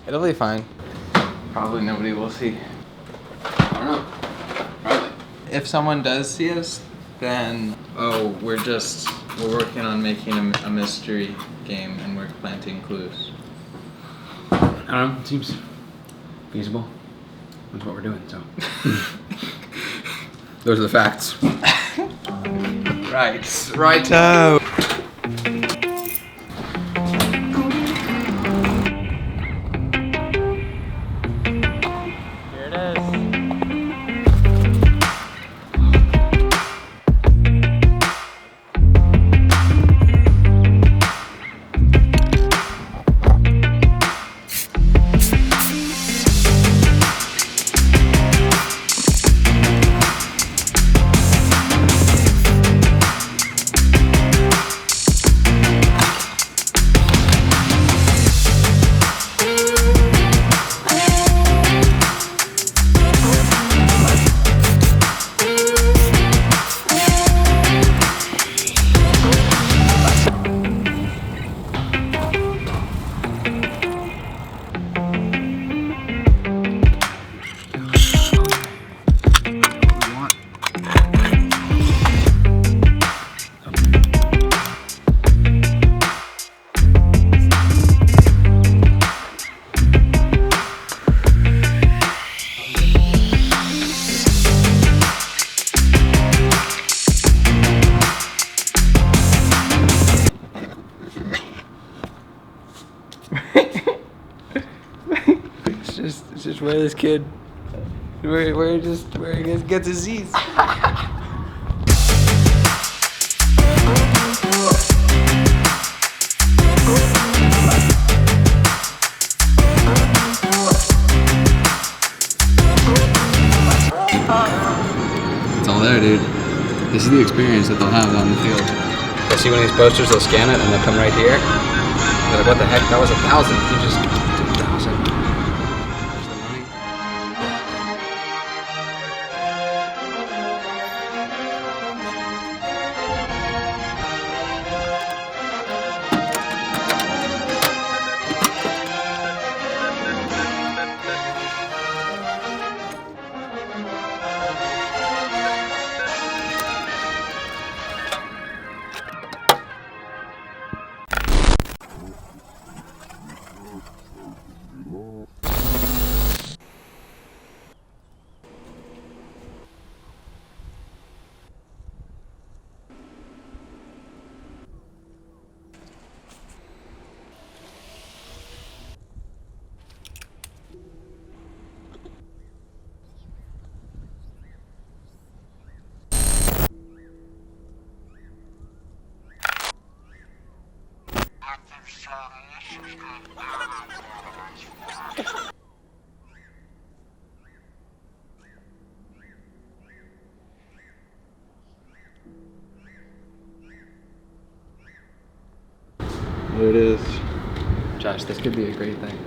It'll be fine. Probably nobody will see. I don't know. Probably. If someone does see us, then we're working on making a mystery game and we're planting clues. I don't know. It seems feasible. That's what we're doing. So those are the facts. Righto. Here it is. It's just where this kid, where he gets his Z's. It's all there, dude. This is the experience that they'll have on the field. They'll see one of these posters, they'll scan it, and they'll come right here. They're like, what the heck? That was 1,000. You just did 1,000. There's the money. There it is. Josh, this could be a great thing.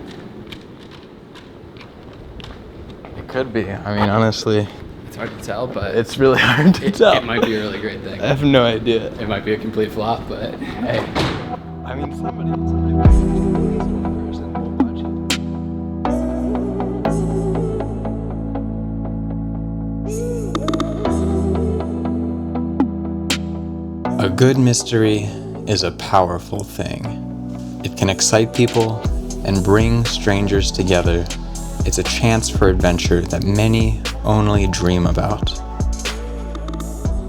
It could be. I mean, honestly, It's hard to tell, but it's really hard to tell. It might be a really great thing. I have no idea. It might be a complete flop, but hey. I mean, somebody A good mystery is a powerful thing. It can excite people and bring strangers together. It's a chance for adventure that many only dream about.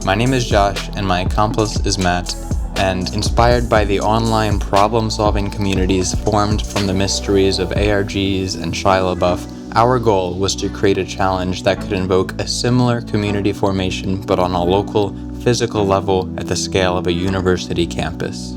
My name is Josh and my accomplice is Matt, and inspired by the online problem-solving communities formed from the mysteries of ARGs and Shia LaBeouf, our goal was to create a challenge that could invoke a similar community formation but on a local, physical level at the scale of a university campus.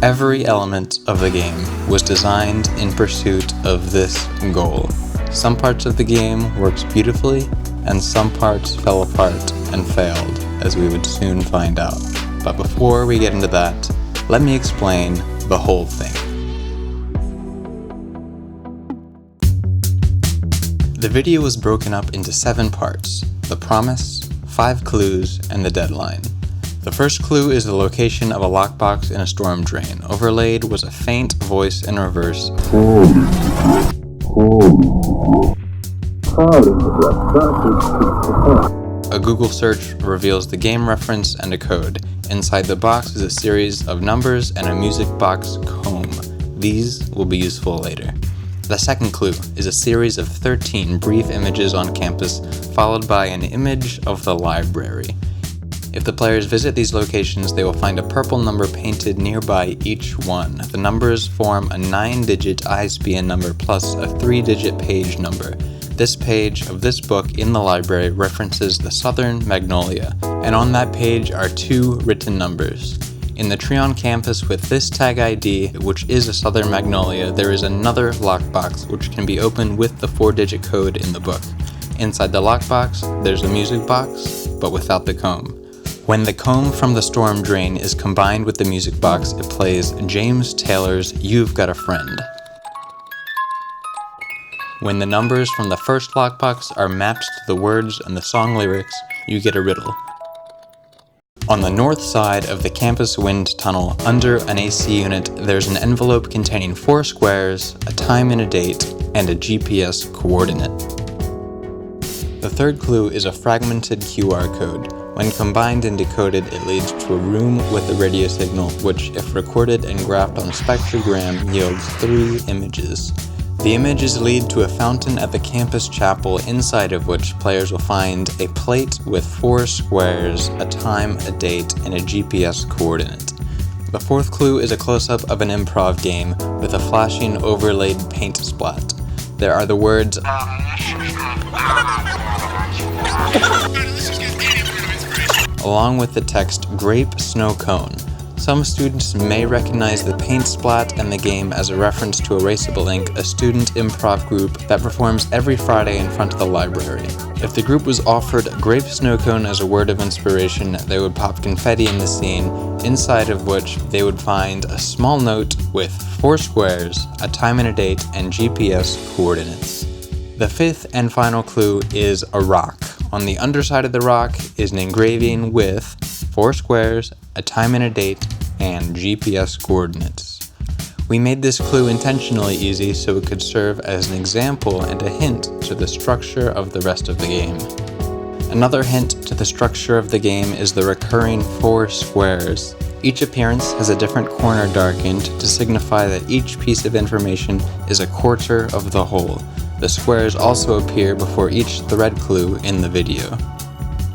Every element of the game was designed in pursuit of this goal. Some parts of the game worked beautifully, and some parts fell apart and failed, as we would soon find out. But before we get into that, let me explain the whole thing. The video was broken up into 7 parts: the promise, 5 clues, and the deadline. The first clue is the location of a lockbox in a storm drain. Overlaid was a faint voice in reverse. A Google search reveals the game reference and a code. Inside the box is a series of numbers and a music box comb. These will be useful later. The second clue is a series of 13 brief images on campus, followed by an image of the library. If the players visit these locations, they will find a purple number painted nearby each one. The numbers form a 9-digit ISBN number plus a 3-digit page number. This page of this book in the library references the Southern Magnolia, and on that page are 2 written numbers. In the tree on campus with this tag ID, which is a Southern Magnolia, there is another lockbox which can be opened with the 4-digit code in the book. Inside the lockbox, there's a music box, but without the comb. When the comb from the storm drain is combined with the music box, it plays James Taylor's You've Got a Friend. When the numbers from the first lockbox are mapped to the words and the song lyrics, you get a riddle. On the north side of the campus wind tunnel, under an AC unit, there's an envelope containing 4 squares, a time and a date, and a GPS coordinate. The third clue is a fragmented QR code. When combined and decoded, it leads to a room with a radio signal, which, if recorded and graphed on a spectrogram, yields 3 images. The images lead to a fountain at the campus chapel, inside of which players will find a plate with 4 squares, a time, a date, and a GPS coordinate. The fourth clue is a close-up of an improv game with a flashing overlaid paint splat. There are the words along with the text grape snow cone. Some students may recognize the paint splat and the game as a reference to Erasable Ink, a student improv group that performs every Friday in front of the library. If the group was offered grape snow cone as a word of inspiration, they would pop confetti in the scene, inside of which they would find a small note with 4 squares, a time and a date, and GPS coordinates. The fifth and final clue is a rock. On the underside of the rock is an engraving with 4 squares, a time and a date, and GPS coordinates. We made this clue intentionally easy so it could serve as an example and a hint to the structure of the rest of the game. Another hint to the structure of the game is the recurring 4 squares. Each appearance has a different corner darkened to signify that each piece of information is a quarter of the whole. The squares also appear before each thread clue in the video.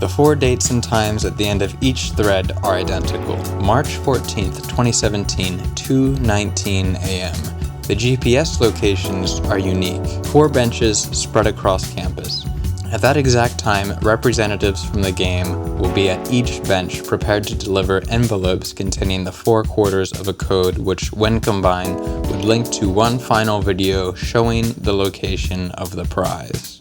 The 4 dates and times at the end of each thread are identical. March 14th, 2017, 2:19 a.m. The GPS locations are unique. 4 benches spread across campus. At that exact time, representatives from the game will be at each bench prepared to deliver envelopes containing the 4 quarters of a code which, when combined, would link to one final video showing the location of the prize.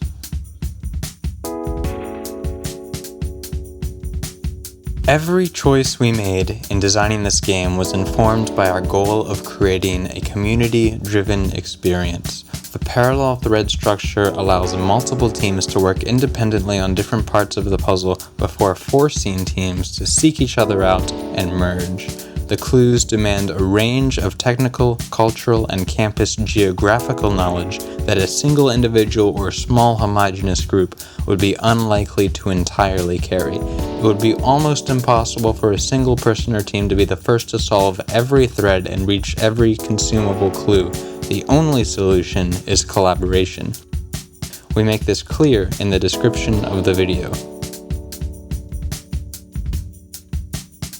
Every choice we made in designing this game was informed by our goal of creating a community-driven experience. The parallel thread structure allows multiple teams to work independently on different parts of the puzzle before forcing teams to seek each other out and merge. The clues demand a range of technical, cultural, and campus geographical knowledge that a single individual or small homogeneous group would be unlikely to entirely carry. It would be almost impossible for a single person or team to be the first to solve every thread and reach every consumable clue. The only solution is collaboration. We make this clear in the description of the video.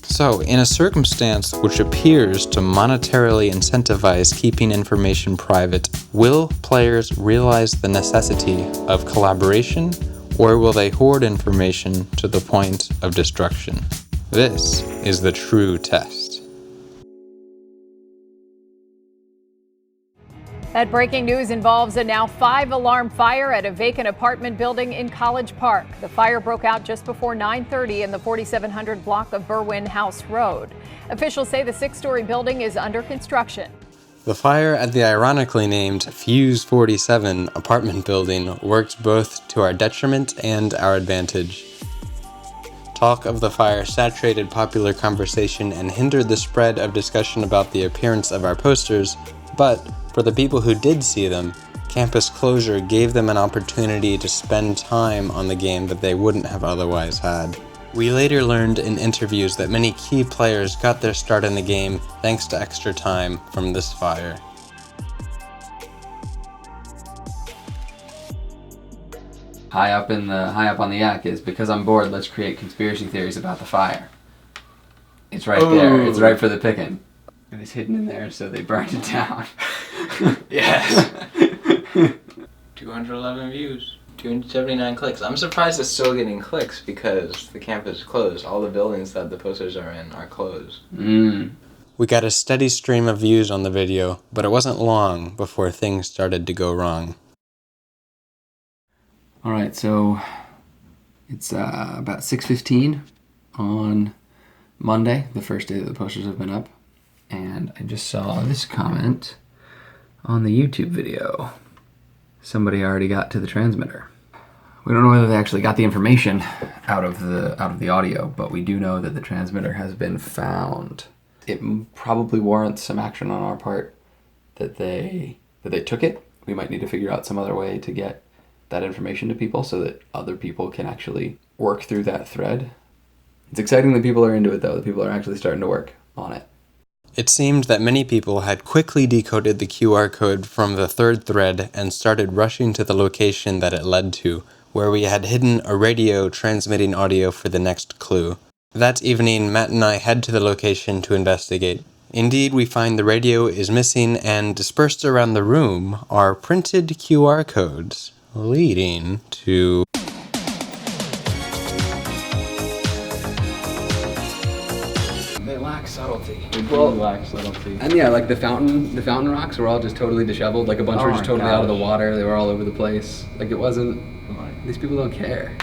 So, in a circumstance which appears to monetarily incentivize keeping information private, will players realize the necessity of collaboration, or will they hoard information to the point of destruction? This is the true test. That breaking news involves a now 5-alarm fire at a vacant apartment building in College Park. The fire broke out just before 9:30 in the 4700 block of Berwyn House Road. Officials say the 6-story building is under construction. The fire at the ironically named Fuse 47 apartment building worked both to our detriment and our advantage. Talk of the fire saturated popular conversation and hindered the spread of discussion about the appearance of our posters, but for the people who did see them, campus closure gave them an opportunity to spend time on the game that they wouldn't have otherwise had. We later learned in interviews that many key players got their start in the game thanks to extra time from this fire. High up on the yak is, because I'm bored, let's create conspiracy theories about the fire. It's right there. It's right for the picking. It was hidden in there, so they burned it down. Yes. 211 views. 279 clicks. I'm surprised it's still getting clicks because the campus is closed. All the buildings that the posters are in are closed. We got a steady stream of views on the video, but it wasn't long before things started to go wrong. Alright, so it's about 6:15 on Monday, the first day that the posters have been up, and I just saw this comment on the YouTube video. Somebody already got to the transmitter. We don't know whether they actually got the information out of the audio, but we do know that the transmitter has been found. It probably warrants some action on our part that they took it. We might need to figure out some other way to get that information to people so that other people can actually work through that thread. It's exciting that people are into it, though. That people are actually starting to work on it. It seemed that many people had quickly decoded the QR code from the third thread and started rushing to the location that it led to, where we had hidden a radio transmitting audio for the next clue. That evening, Matt and I head to the location to investigate. Indeed, we find the radio is missing, and dispersed around the room are printed QR codes leading to... They lack subtlety. They do lack subtlety. And yeah, like the fountain rocks were all just totally disheveled. Like a bunch were just totally out of the water. They were all over the place. Like it wasn't, these people don't care.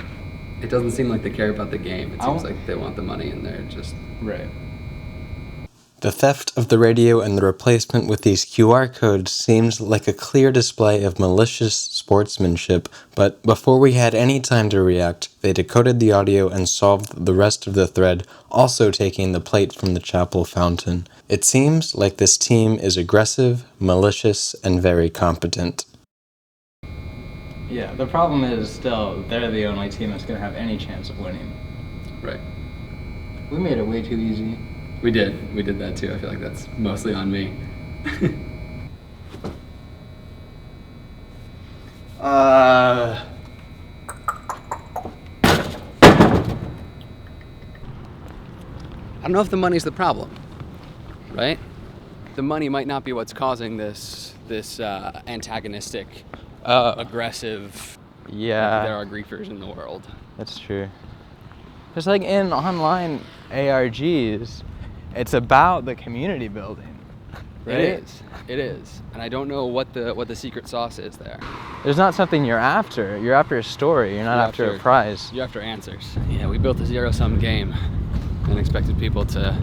It doesn't seem like they care about the game. It seems like they want the money and they're just... Right. The theft of the radio and the replacement with these QR codes seems like a clear display of malicious sportsmanship, but before we had any time to react, they decoded the audio and solved the rest of the thread, also taking the plate from the chapel fountain. It seems like this team is aggressive, malicious, and very competent. Yeah, the problem is still they're the only team that's going to have any chance of winning. Right. We made it way too easy. We did that too. I feel like that's mostly on me. I don't know if the money's the problem, right? The money might not be what's causing this antagonistic, aggressive. Yeah. There are griefers in the world. That's true. Just like in online ARGs, it's about the community building, right? It is. And I don't know what the secret sauce is there. There's not something you're after. You're after a story. You're not after a prize. You're after answers. Yeah, we built a zero-sum game and expected people to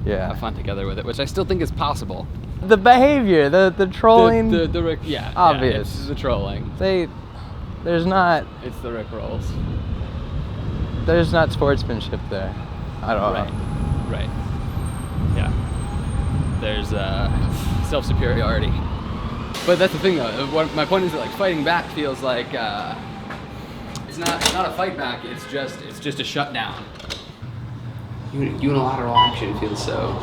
have fun together with it, which I still think is possible. The behavior, the trolling, the Rick, yeah, obvious. Yeah, it's the trolling. There's not. It's the Rick rolls. There's not sportsmanship there. I don't know. Right. Yeah. There's self-superiority. But that's the thing, though. My point is that like fighting back feels like it's not a fight back. It's just a shutdown. Unilateral action feels so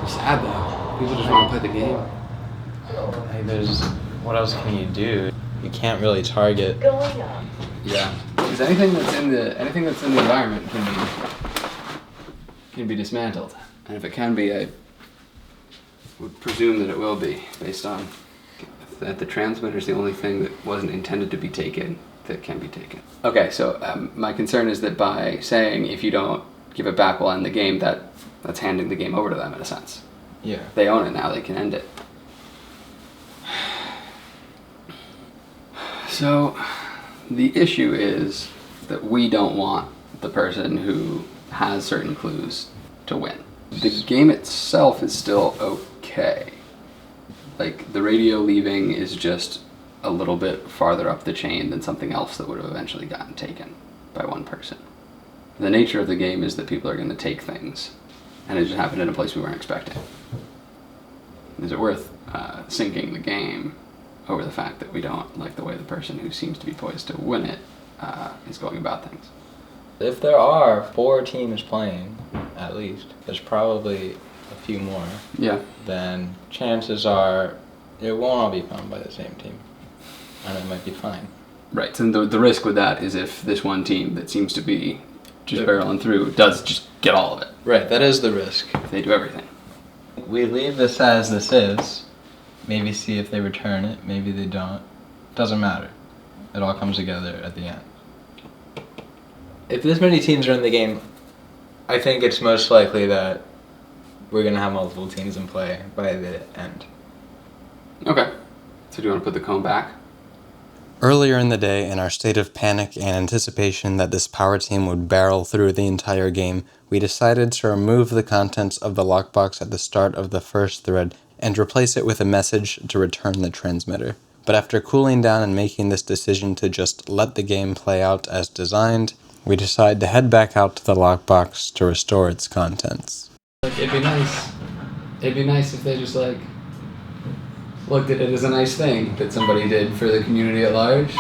sad, though. People just want to play the game. What else can you do? You can't really target. Yeah. Because anything that's in the environment can be dismantled, and if it can be, I would presume that it will be, based on that the transmitter is the only thing that wasn't intended to be taken that can be taken. Okay, so my concern is that by saying if you don't give it back, we'll end the game, that's handing the game over to them in a sense. Yeah. They own it now, they can end it. So the issue is that we don't want the person who has certain clues to win. The game itself is still okay. Like, the radio leaving is just a little bit farther up the chain than something else that would have eventually gotten taken by one person. The nature of the game is that people are going to take things, and it just happened in a place we weren't expecting. Is it worth sinking the game over the fact that we don't like the way the person who seems to be poised to win it is going about things? If there are 4 teams playing, at least, there's probably a few more. Yeah. Then chances are it won't all be found by the same team, and it might be fine. Right. So the risk with that is if this one team that seems to be just barreling through does just get all of it. Right, that is the risk. If they do everything. We leave this as this is. Maybe see if they return it, maybe they don't. Doesn't matter. It all comes together at the end. If this many teams are in the game, I think it's most likely that we're going to have multiple teams in play by the end. Okay. So do you want to put the cone back? Earlier in the day, in our state of panic and anticipation that this power team would barrel through the entire game, we decided to remove the contents of the lockbox at the start of the first thread and replace it with a message to return the transmitter. But after cooling down and making this decision to just let the game play out as designed, we decided to head back out to the lockbox to restore its contents. It'd be nice. It'd be nice if they just looked at it as a nice thing that somebody did for the community at large.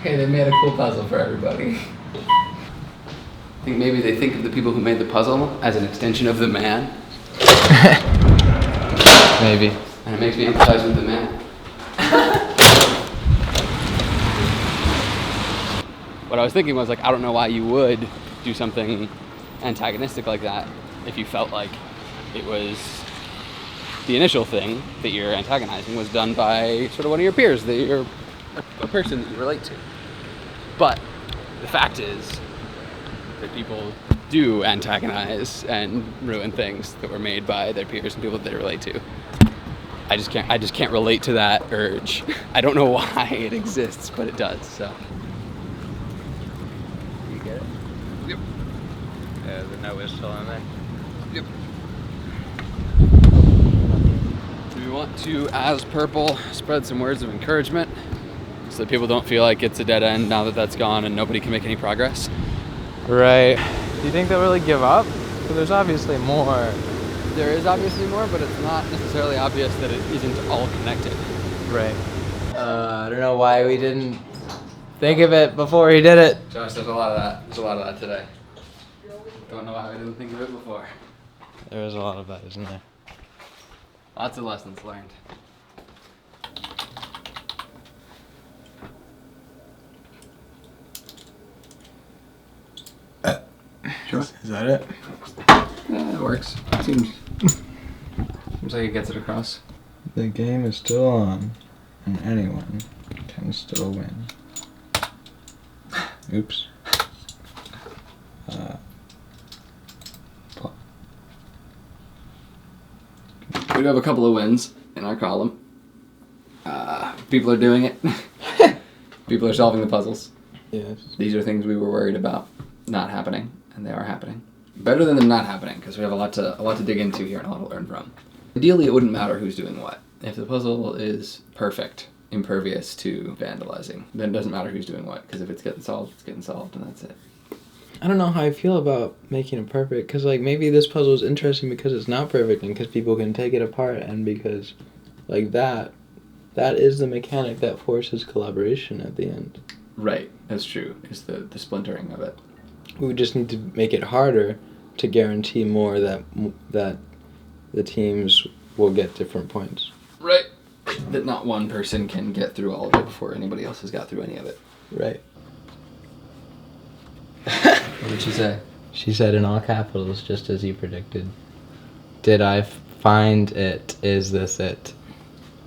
Hey, they made a cool puzzle for everybody. I think maybe they think of the people who made the puzzle as an extension of the man. Maybe. And it makes me empathize with the man. What I was thinking was, I don't know why you would do something antagonistic like that if you felt like it was the initial thing that you're antagonizing was done by sort of one of your peers, that you're a person that you relate to. But the fact is that people do antagonize and ruin things that were made by their peers and people that they relate to. I just can't relate to that urge. I don't know why it exists, but it does, so. You get it? Yep. Yeah, the note is still in there. Yep. Do we want to, as Purple, spread some words of encouragement so that people don't feel like it's a dead end now that that's gone and nobody can make any progress? Right. Do you think they'll really give up? Because there's obviously more. There is obviously more, but it's not necessarily obvious that it isn't all connected. Right. I don't know why we didn't think of it before he did it. Josh, there's a lot of that. There's a lot of that today. Don't know why we didn't think of it before. There is a lot of that, isn't there? Lots of lessons learned. Sure. Is that it? Yeah, it works. Seems like it gets it across. The game is still on, and anyone can still win. Oops. We do have a couple of wins in our column. People are doing it. People are solving the puzzles. Yes. These are things we were worried about not happening, and they are happening. Better than them not happening, because we have a lot to dig into here and a lot to learn from. Ideally, it wouldn't matter who's doing what. If the puzzle is perfect, impervious to vandalizing, then it doesn't matter who's doing what, because if it's getting solved, and that's it. I don't know how I feel about making it perfect, because maybe this puzzle is interesting because it's not perfect and because people can take it apart and because that is the mechanic that forces collaboration at the end. Right, that's true, is the splintering of it. We would just need to make it harder to guarantee more that the teams will get different points. Right. That not one person can get through all of it before anybody else has got through any of it. Right. What did she say? She said in all capitals, just as you predicted. Did I find it? Is this it?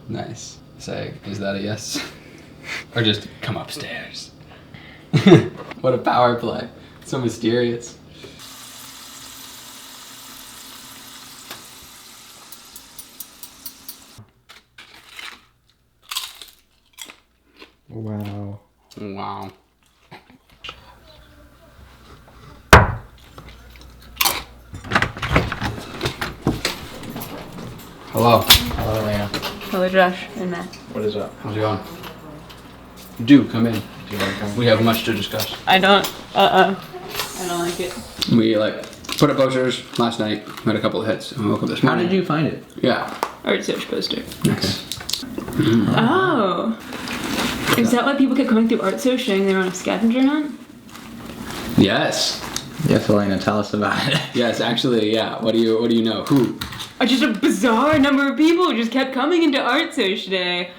Nice. Say, is that a yes? Or just come upstairs. What a power play. So mysterious. Wow. Wow. Hello. Hello, Lena. Hello, Josh and Matt. What is up? How's it going? Do come in. Do you want to come? We have much to discuss. I don't. I don't like it. We like put up posters last night. We had a couple of hits, and we woke up this How morning. did you find it? Yeah. Art search poster. Nice. Oh. Is that why people kept coming through art search saying they were on a scavenger hunt? Yes. Yes, Elena, tell us about it. Yes, actually, yeah. What do you know? Who? Just a bizarre number of people just kept coming into art search today.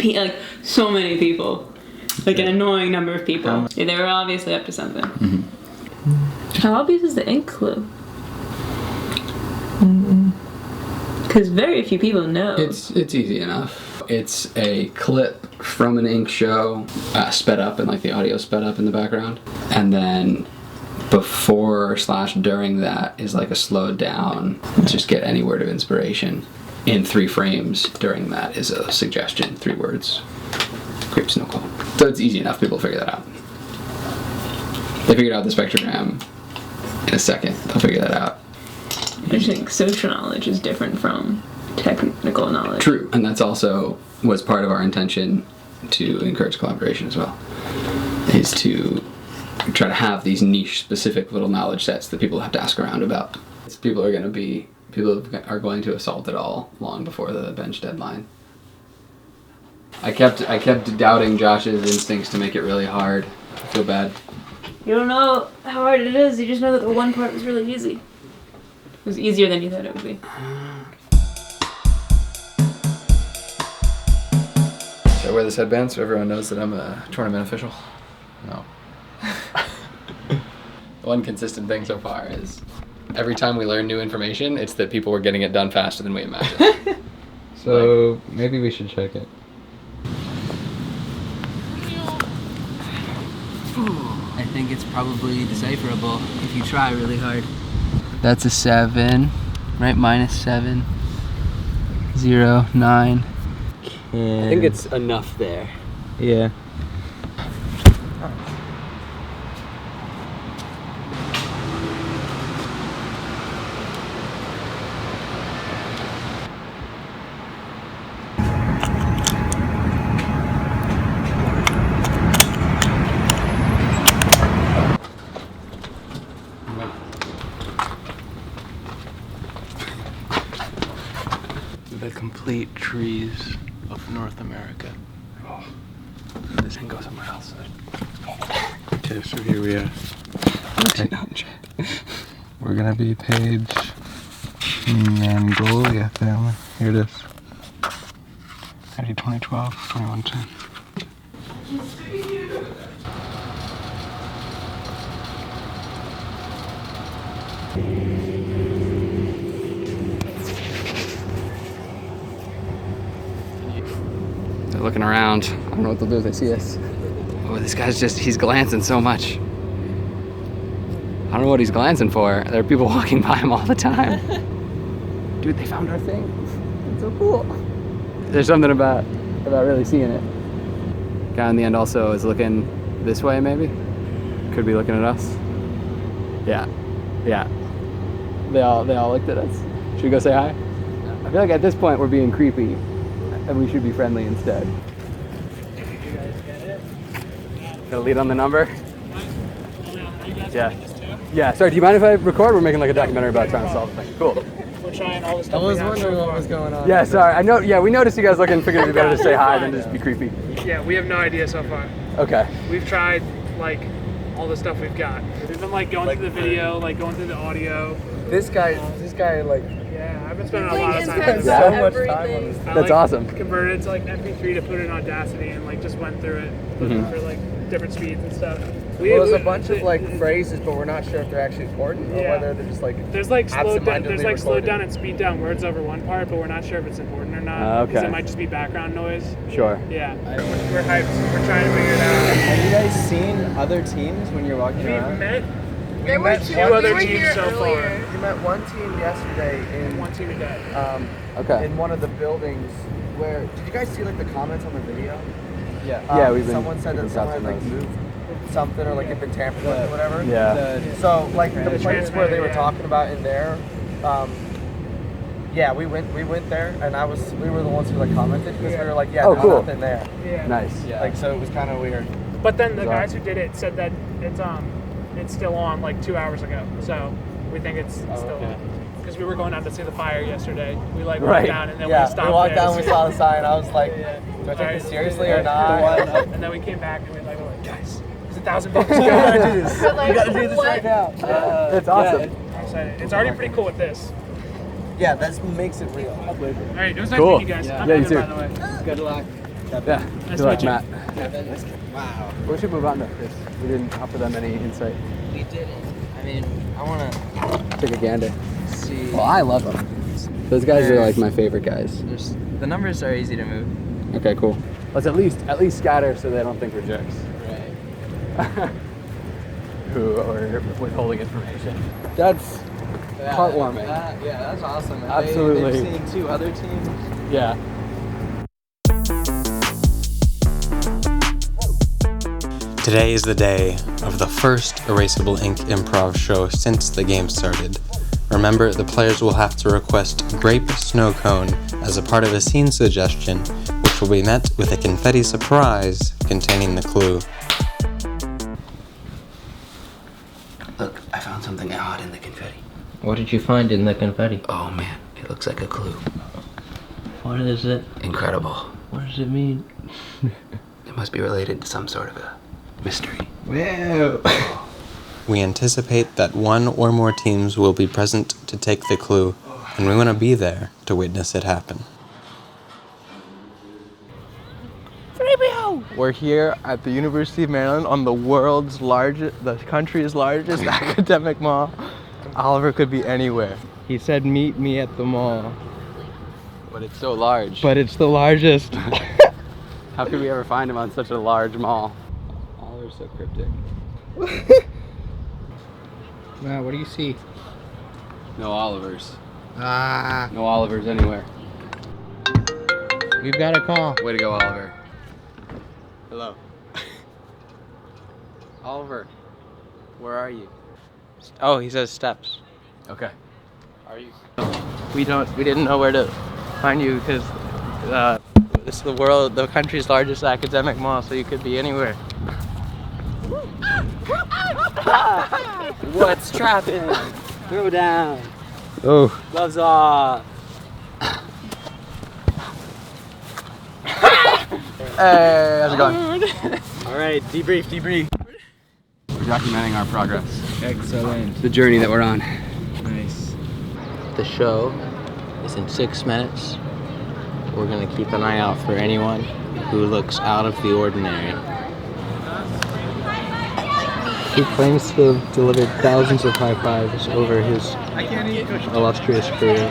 Like so many people. Like an annoying number of people. Yeah, they were obviously up to something. How obvious is the ink clue? Because very few people know. It's easy enough. It's a clip from an ink show, sped up, and like the audio sped up in the background, and then before/during that is like a slowed down. Just get any word of inspiration. In 3 frames during that is a suggestion. 3 words. Grape snow cone. So it's easy enough. People figure that out. They figured out the spectrogram in a second. They'll figure that out. I just think social knowledge is different from technical knowledge. True, and that's also was part of our intention to encourage collaboration as well, is to try to have these niche specific little knowledge sets that people have to ask around about. People are going to assault it all long before the bench deadline. I kept doubting Josh's instincts to make it really hard. I feel bad. You don't know how hard it is, you just know that the one part was really easy. It was easier than you thought it would be. Should I wear this headband so everyone knows that I'm a tournament official? No. The one consistent thing so far is every time we learn new information, it's that people were getting it done faster than we imagined. So maybe we should check it. I think it's probably decipherable if you try really hard. That's a 7, right? -7, 0, 9. I think it's enough there. Yeah. The complete trees of North America. Oh, this can go somewhere else. Okay, so here we are. Okay. We're gonna be page Mongolia family. Here it is. ID 2012, 2110. They're looking around. I don't know what they'll do if they see us. Oh, this guy's he's glancing so much. I don't know what he's glancing for. There are people walking by him all the time. Dude, they found our thing. It's so cool. There's something about really seeing it. Guy in the end also is looking this way, maybe? Could be looking at us. Yeah. Yeah. They all looked at us. Should we go say hi? I feel like at this point we're being creepy. And we should be friendly instead. Got a lead on the number? Yeah. Yeah, sorry, do you mind if I record? We're making like a documentary about trying to solve the thing. Cool. We're trying all the stuff. I was wondering what was going on. Yeah, sorry. I know, yeah, we noticed you guys looking, figured it'd be better to say hi than just be creepy. Yeah, we have no idea so far. Okay. We've tried like all the stuff we've got. We've been like going through the video, like going through the audio. This guy like Yeah, I've been spending a lot of time. spent so much time on this. I, That's awesome. Converted it to like MP3 to put it in Audacity and like just went through it, looking for like different speeds and stuff. Well, there's a bunch of like phrases, but we're not sure if they're actually important or Yeah. whether they're just like There's like slowed down, absentmindedly slowed recorded. down and speed down words over one part, but we're not sure if it's important or not. Okay. Because it might just be background noise. Sure. Yeah. We're hyped. We're trying to figure it out. Have you guys seen other teams when you're walking We've around? met There were two other teams so far. You met one team yesterday in One team a day. Okay. in one of the buildings where did you guys see like the comments on the video? Yeah. Yeah, we've been someone said that keeping someone had tabs like on those. moved something or like it been tampered with or whatever. Yeah. So like the place where they were yeah. talking about in there, yeah, we went there and we were the ones who like commented because we were like, yeah, Oh, there's cool. nothing there. Yeah. Nice. Like so it was kind of weird. But then the guys who did it said that it's it's still on like 2 hours ago. So we think it's still on. Because we were going down to see the fire yesterday. We like walked down and then we stopped. We walked there. down, we saw the sign. I was like, do I take this seriously or not? And then we came back and we were like, guys, it's $1,000. We gotta do this. We gotta do this right now. That's awesome. I'm excited. It's already pretty cool with this. Yeah, that's what makes it real. All right, it was nice Cool. meeting you guys. Yeah, I'm you Evan, too. by the way. Good luck. Yeah. Nice Good to luck, meet you. Matt. Wow. We should move on to this. We didn't offer them any insight. We didn't. I mean, I want to Take a gander. see. Well, I love them. Those guys are like my favorite guys. The numbers are easy to move. Okay, cool. Let's at least scatter so they don't think we're jerks. Right. Who are withholding information. That's heartwarming. Yeah, that's awesome. And Absolutely. They've seen 2 other teams. Yeah. Today is the day of the first Erasable Ink improv show since the game started. Remember, the players will have to request grape snow cone as a part of a scene suggestion, which will be met with a confetti surprise containing the clue. Look, I found something odd in the confetti. What did you find in the confetti? Oh man, it looks like a clue. What is it? Incredible. What does it mean? It must be related to some sort of a mystery. Whoa! We anticipate that one or more teams will be present to take the clue, and we want to be there to witness it happen. We're here at the University of Maryland on the country's largest academic mall. Oliver could be anywhere. He said, meet me at the mall. But it's so large. But it's the largest. How could we ever find him on such a large mall? Oliver's so cryptic. Wow, what do you see? No Olivers. Ah, No Olivers anywhere. we've got a call. Way to go, Oliver. Hello. Oliver, where are you? Oh, he says steps. Okay. Are you? We didn't know where to find you because it's the country's largest academic mall, so you could be anywhere. What's trapping? Throw down. Oh. Gloves off. Hey, how's it going? All right, debrief. We're documenting our progress. Excellent. The journey that we're on. Nice. The show is in 6 minutes. We're gonna keep an eye out for anyone who looks out of the ordinary. He claims to have delivered thousands of high fives over his illustrious career.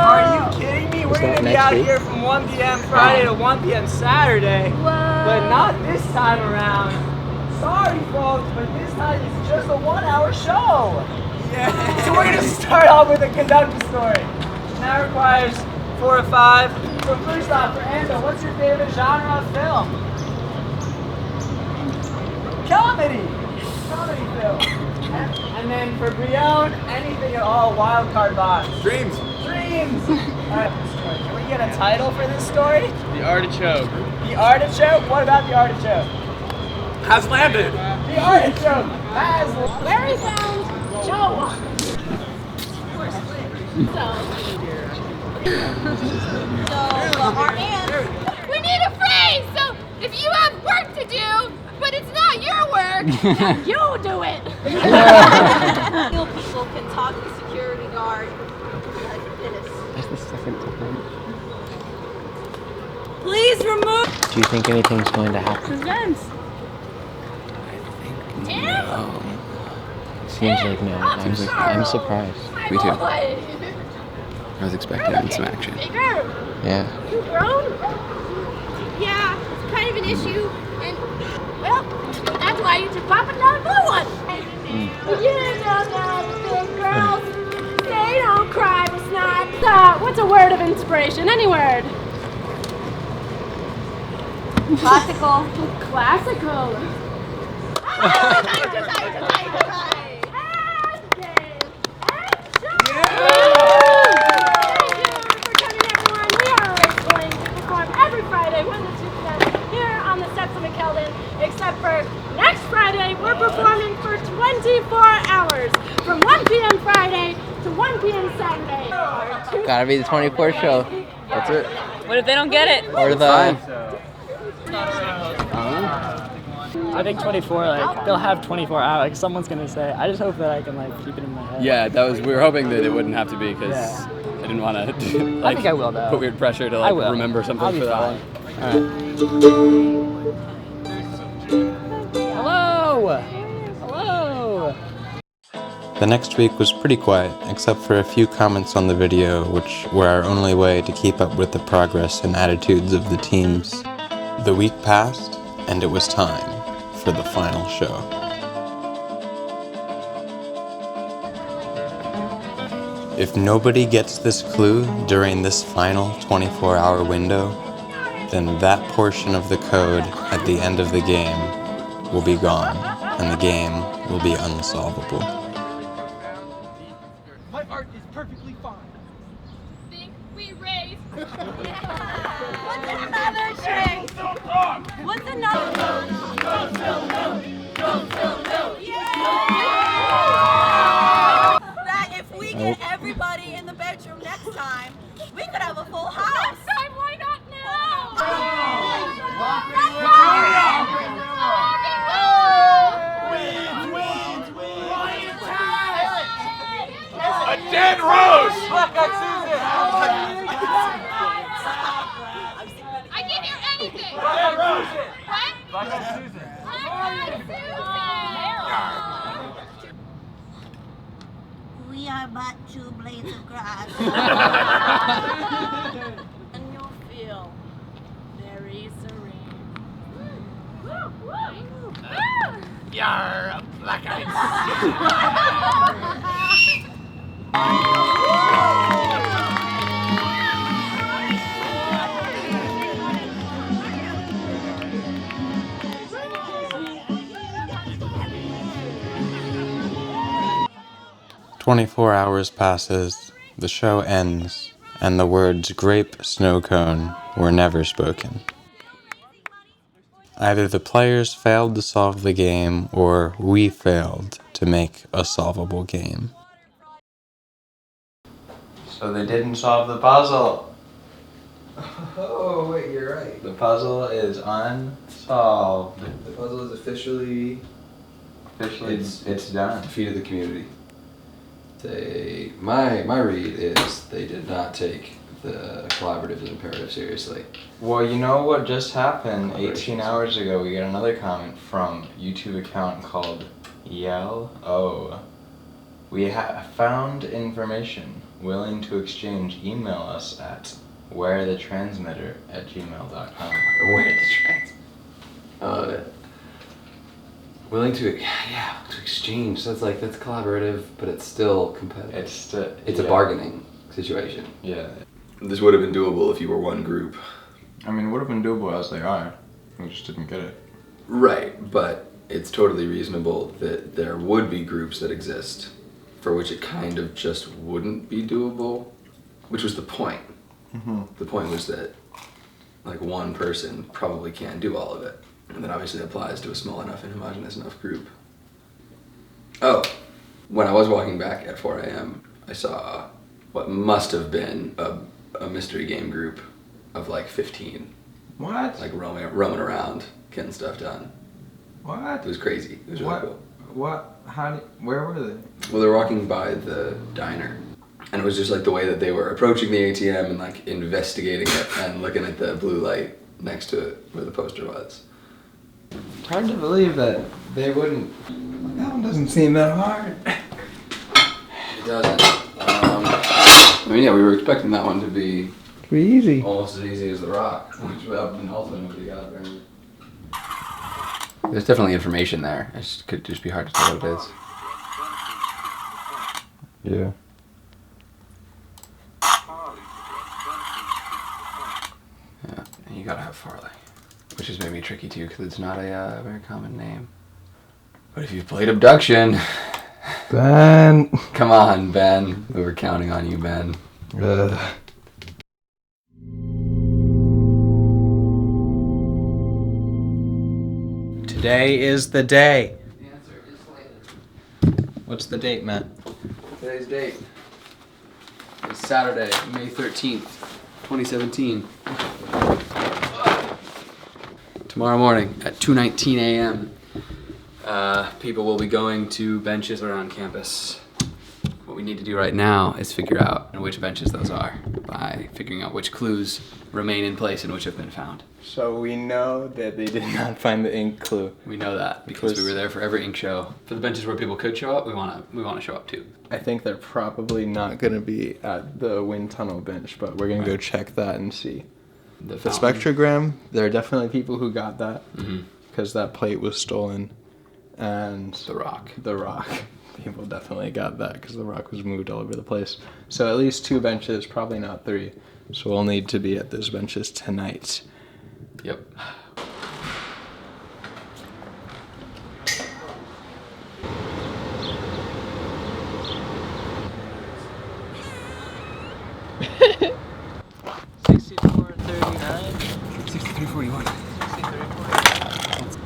Are you kidding me? We're gonna be out here from 1 p.m. Friday to 1 p.m. Saturday. But not this time around. Sorry, folks, but this time it's just a 1-hour show. Yeah. So we're gonna start off with a conductor story. And that requires 4 or 5. So first off, for Ando, what's your favorite genre of film? Comedy. Comedy film. And then for Brione, anything at all, wild card box. Dreams. Alright, can we get a title for this story? The artichoke. The artichoke? What about the artichoke? Has landed. The artichoke has Larry found Joe. Our aunt. We need a phrase. So if you have work to do, but it's not your work, you do it. Real people can talk to security guard. That's the second time. Please remove. Do you think anything's going to happen? Presents. Seems like no. I'm surprised. Me too. Boy. I was expecting some action. Bigger. Yeah. You grown? Yeah, it's kind of an issue, and well, that's why you should pop another blue one. You know, big girls, they don't cry with snot. What's a word of inspiration? Any word? Classical. Classical. Every Friday, 1 to 2 p.m. here on the steps of McKeldin, except for next Friday, we're performing for 24 hours, from 1 p.m. Friday to 1 p.m. Saturday. Gotta be the 24 show. That's it. What if they don't get it? Or the... I think 24, like, they'll have 24 hours. Like, someone's gonna say. I just hope that I can, like, keep it in my head. Yeah, we were hoping that it wouldn't have to be because I didn't want to like I think I will, though. put weird pressure to I like will. remember something I'll be for that fine. long. Hello! Hello! The next week was pretty quiet, except for a few comments on the video, which were our only way to keep up with the progress and attitudes of the teams. The week passed, and it was time for the final show. If nobody gets this clue during this final 24-hour window, then that portion of the code at the end of the game will be gone, and the game will be unsolvable. My art is perfectly fine. Think we raised. What's another trick? What's another? That if we get everybody in the bedroom next time, we could have a full house. Next time, why not now? A dead rose! Look, that's Susan! I can't hear anything. Dead rose! What? Look, that's Susan. We are but two blades of grass. And you'll feel very serene. Yarr, black eyes. 24 hours passes, the show ends, and the words grape snow cone were never spoken. Either the players failed to solve the game, or we failed to make a solvable game. So they didn't solve the puzzle. Oh wait, you're right. The puzzle is unsolved. The puzzle is officially It's done. defeated the community. My read is they did not take the collaborative and imperative seriously. Well, you know what just happened? 18 hours ago, we got another comment from a YouTube account called Yell. Oh. We found information. Willing to exchange, email us at wherethetransmitter@gmail.com. Where the trans? Willing to to exchange. So that's collaborative, but it's still competitive. It's a bargaining situation. Yeah. This would have been doable if you were one group. I mean, it would have been doable as they are. We just didn't get it. Right, but it's totally reasonable that there would be groups that exist for which it kind of just wouldn't be doable, which was the point. Mm-hmm. The point was that like one person probably can't do all of it. And that obviously applies to a small enough and homogeneous enough group. Oh, when I was walking back at 4 a.m., I saw what must have been a mystery game group of like 15. What? Like roaming around, getting stuff done. What? It was crazy. It was really cool. What? Where were they? Well, they were walking by the diner. And it was just like the way that they were approaching the ATM and like investigating it and looking at the blue light next to it where the poster was. It's hard to believe that they wouldn't. That one doesn't seem that hard. It doesn't. I mean, yeah, we were expecting that one to be Pretty easy. almost as easy as the rock, which ultimately nobody got apparently. There's definitely information there. It could just be hard to tell what it is. Yeah. Yeah, and you gotta have Farley. which has made me tricky too because it's not a very common name. But if you've played Abduction, Ben. Come on, Ben. We were counting on you, Ben. Today is the day. The answer is later. What's the date, Matt? Today's date is Saturday, May 13th, 2017. Tomorrow morning at 2:19 a.m. People will be going to benches around campus. What we need to do right now is figure out which benches those are by figuring out which clues remain in place and which have been found. So we know that they did not find the ink clue. We know that because we were there for every ink show. For the benches where people could show up, we want to show up too. I think they're probably not going to be at the wind tunnel bench, but we're going to go check that and see. The spectrogram, there are definitely people who got that because that plate was stolen. And the rock. People definitely got that because the rock was moved all over the place. So at least 2 benches, probably not 3. So we'll need to be at those benches tonight. Yep.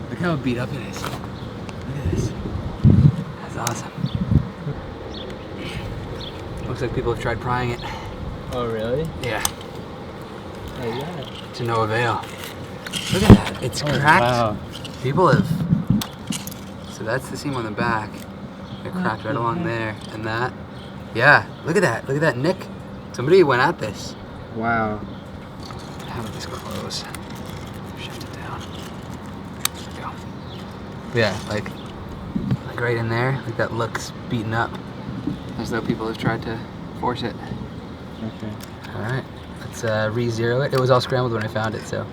Look how beat up it is. Look at this. That's awesome. Looks like people have tried prying it. Oh, really? Yeah. Oh, yeah. To no avail. Look at that. It's cracked. Wow. People have... So that's the seam on the back. It cracked right along there. And that. Yeah. Look at that. Look at that nick. Somebody went at this. Wow. How did this close? Shift it down. There we go. Yeah, like right in there. Like that looks beaten up. As though people have tried to force it. Okay. Alright. Let's re-zero it. It was all scrambled when I found it, so.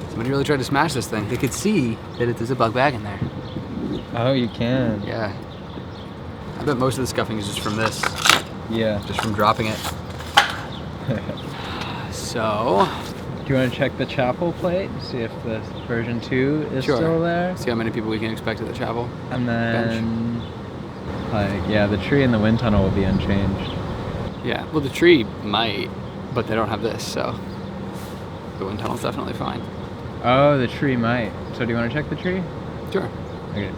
Somebody really tried to smash this thing. They could see that there's a bug bag in there. Oh, you can. Yeah. I bet most of the scuffing is just from this. Yeah. Just from dropping it. So. Do you want to check the chapel plate? See if the version 2 is still there? See how many people we can expect at the chapel. And then, yeah, the tree and the wind tunnel will be unchanged. Yeah, well, the tree might, but they don't have this, so the wind tunnel's definitely fine. Oh, the tree might. So do you want to check the tree? Sure. Okay.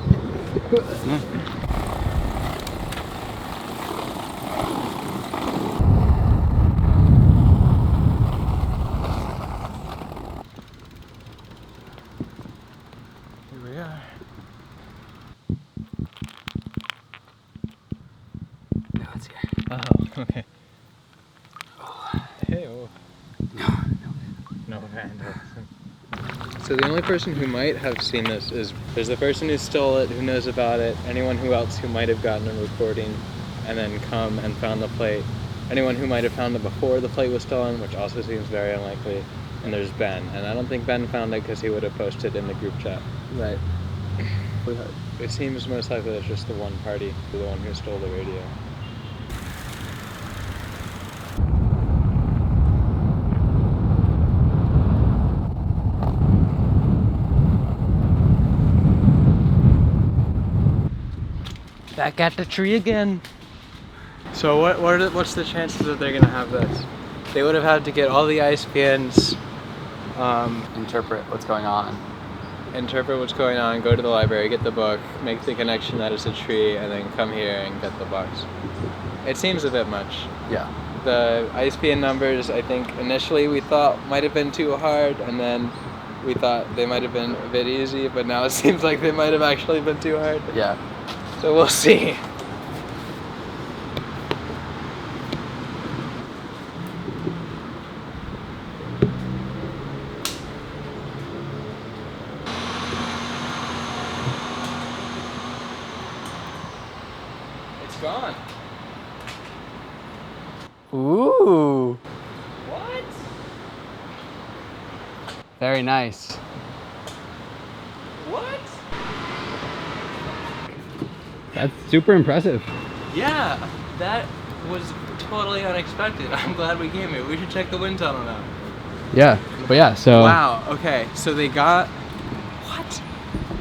Yeah. Here we are. No, it's here. Oh, okay. Hey, oh. No vandals. So the only person who might have seen this is there's the person who stole it, who knows about it, anyone else who might have gotten a recording and then come and found the plate, anyone who might have found it before the plate was stolen, which also seems very unlikely, and there's Ben. And I don't think Ben found it because he would have posted in the group chat. Right. It seems most likely it's just the one party, the one who stole the radio. Back at the tree again. So what's the chances that they're gonna have this? They would have had to get all the ISBNs, interpret what's going on, go to the library, get the book, make the connection that it's a tree, and then come here and get the box. It seems a bit much. Yeah. The ISBN numbers, I think initially we thought might have been too hard, and then we thought they might have been a bit easy, but now it seems like they might have actually been too hard. Yeah. So we'll see. It's gone. Ooh. What? Very nice. What? That's super impressive. Yeah, that was totally unexpected. I'm glad we came here. We should check the wind tunnel now. Yeah, but yeah, so. Wow, okay, so they got... What?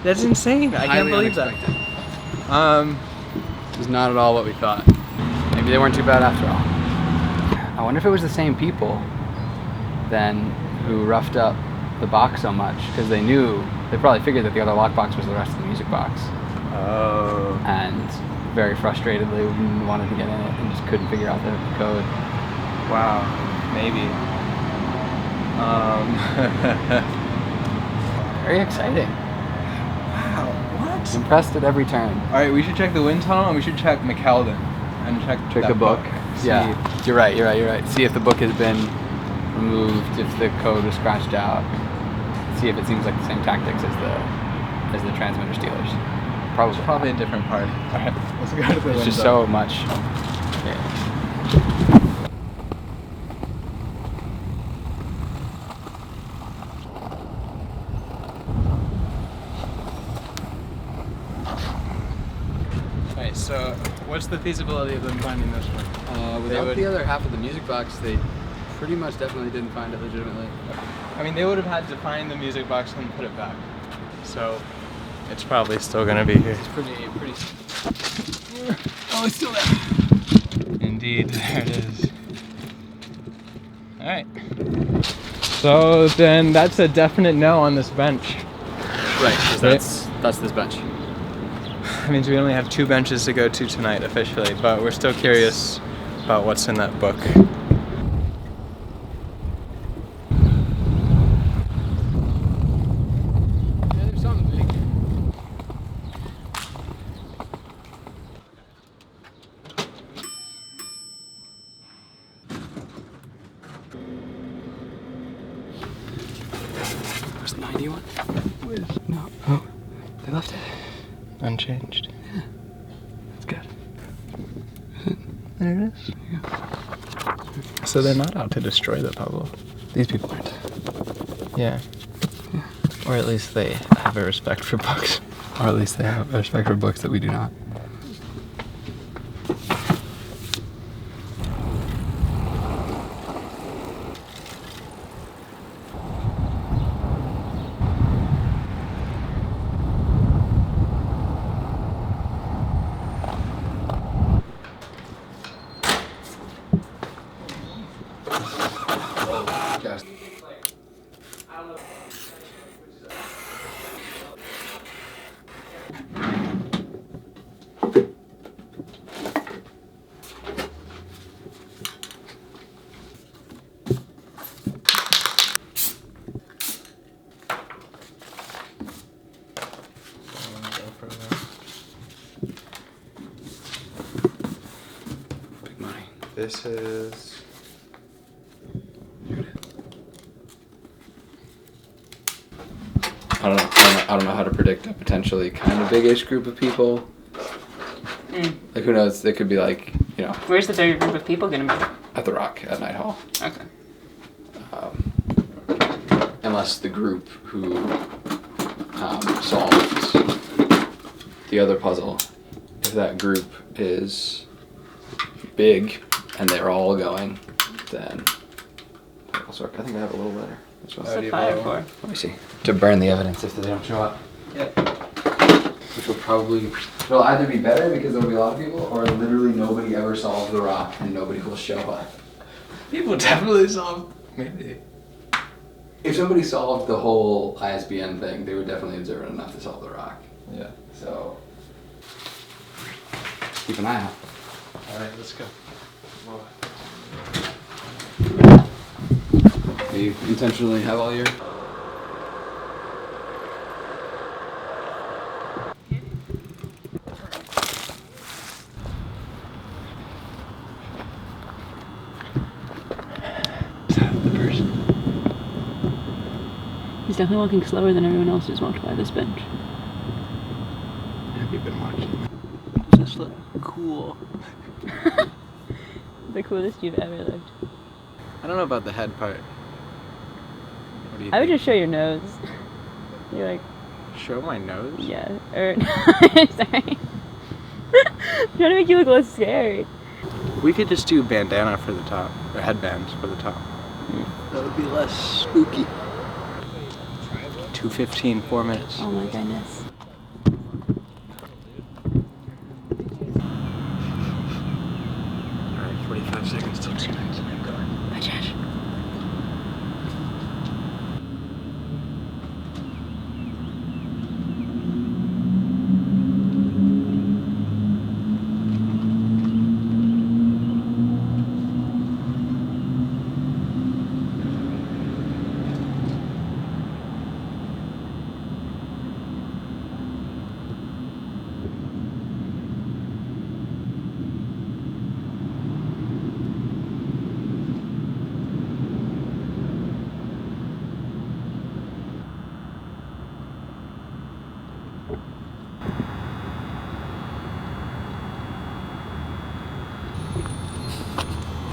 That's insane. I can't believe that. It was not at all what we thought. Maybe they weren't too bad after all. I wonder if it was the same people then who roughed up the box so much, because they probably figured that the other lockbox was the rest of the music box. Oh. And very frustratedly wanted to get in it and just couldn't figure out the code. Wow, maybe. Very exciting. Wow, what? Impressed at every turn. Alright, we should check the wind tunnel and we should check McKeldin. And check the book. See. Yeah, you're right. See if the book has been removed, if the code was scratched out. See if it seems like the same tactics as the transmitter stealers. Probably a different party. Alright, let's go to the wind It's just tunnel. so much. Alright, so what's the feasibility of them finding this one? Without the other half of the music box, they pretty much definitely didn't find it legitimately. I mean, they would have had to find the music box and put it back. So it's probably still gonna be here. It's pretty. Oh, it's still there. Indeed, there it is. Alright. So then that's a definite no on this bench. Right, because that's this bench. That means we only have 2 benches to go to tonight officially, but we're still curious about what's in that book. There's something big. Where's the 91? No. Oh, they left it. Unchanged. Yeah. That's good. There it is. Yeah. So they're not out to destroy the puzzle. These people aren't. Yeah. Or at least they have a respect for books. Or at least they have a respect for books that we do not. Big money. This is... I don't know how to predict a potentially kind of big-ish group of people. Like, who knows? They could be like, you know. Where's the bigger group of people gonna be? At the Rock at Night Hall. Okay. Unless the group who solved the other puzzle, if that group is big and they're all going, then I think I have a little letter. What's the fire for? Let me see. To burn the evidence if they don't show up. Yep. Which will either be better because there will be a lot of people, or literally nobody ever solved the Rock and nobody will show up. People definitely solve... Maybe. If somebody solved the whole ISBN thing, they would definitely observe it enough to solve the Rock. Yeah. So keep an eye out. Alright, let's go. Do you intentionally have all your... He's definitely walking slower than everyone else who's walked by this bench. Have you been watching? Does this look cool? The coolest you've ever looked. I don't know about the head part. What do you I would think? just show your nose. You're like... Show my nose? Yeah. Or... Sorry. I'm trying to make you look less scary. We could just do bandana for the top, or headbands for the top. That would be less spooky. 2:15, 4 minutes. Oh my goodness. Alright, 45 seconds till 2 minutes. Bye, Josh.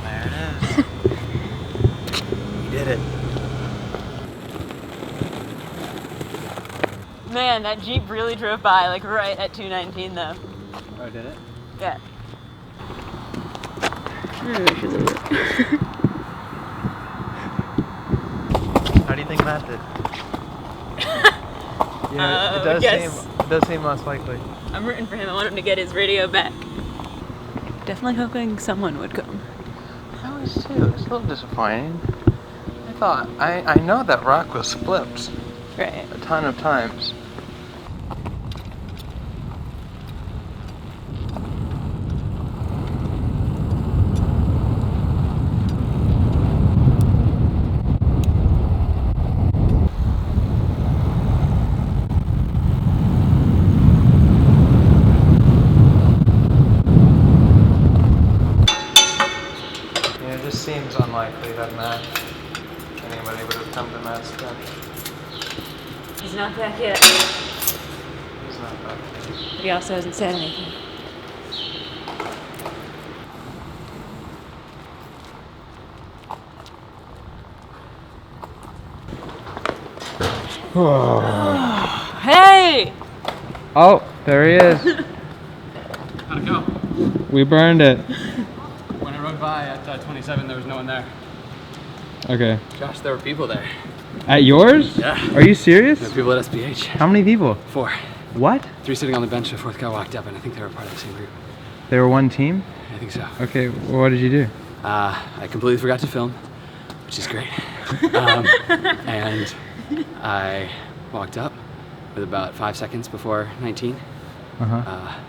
There it is. We did it. Man, that Jeep really drove by like right at 2:19 though. Oh, did it? Yeah. How do you think that did? Yeah, it does seem less likely. I'm rooting for him. I want him to get his radio back. Definitely hoping someone would come. I was too. It's a little disappointing. I know that rock was flipped Right. a ton of times. Yeah, it just seems unlikely that anybody would have come to Matt's tent. He's not back yet. He's not back there. But he also hasn't said anything. Hey! Oh, there he is. How'd it go? We burned it. When I rode by at 27, there was no one there. Okay. Josh, there were people there. At yours? Yeah. Are you serious? There were people at SBH. How many people? 4. What? 3 sitting on the bench, the 4th guy walked up, and I think they were part of the same group. They were one team? I think so. Okay, well, what did you do? I completely forgot to film, which is great. And I walked up with about 5 seconds before 19. Uh-huh.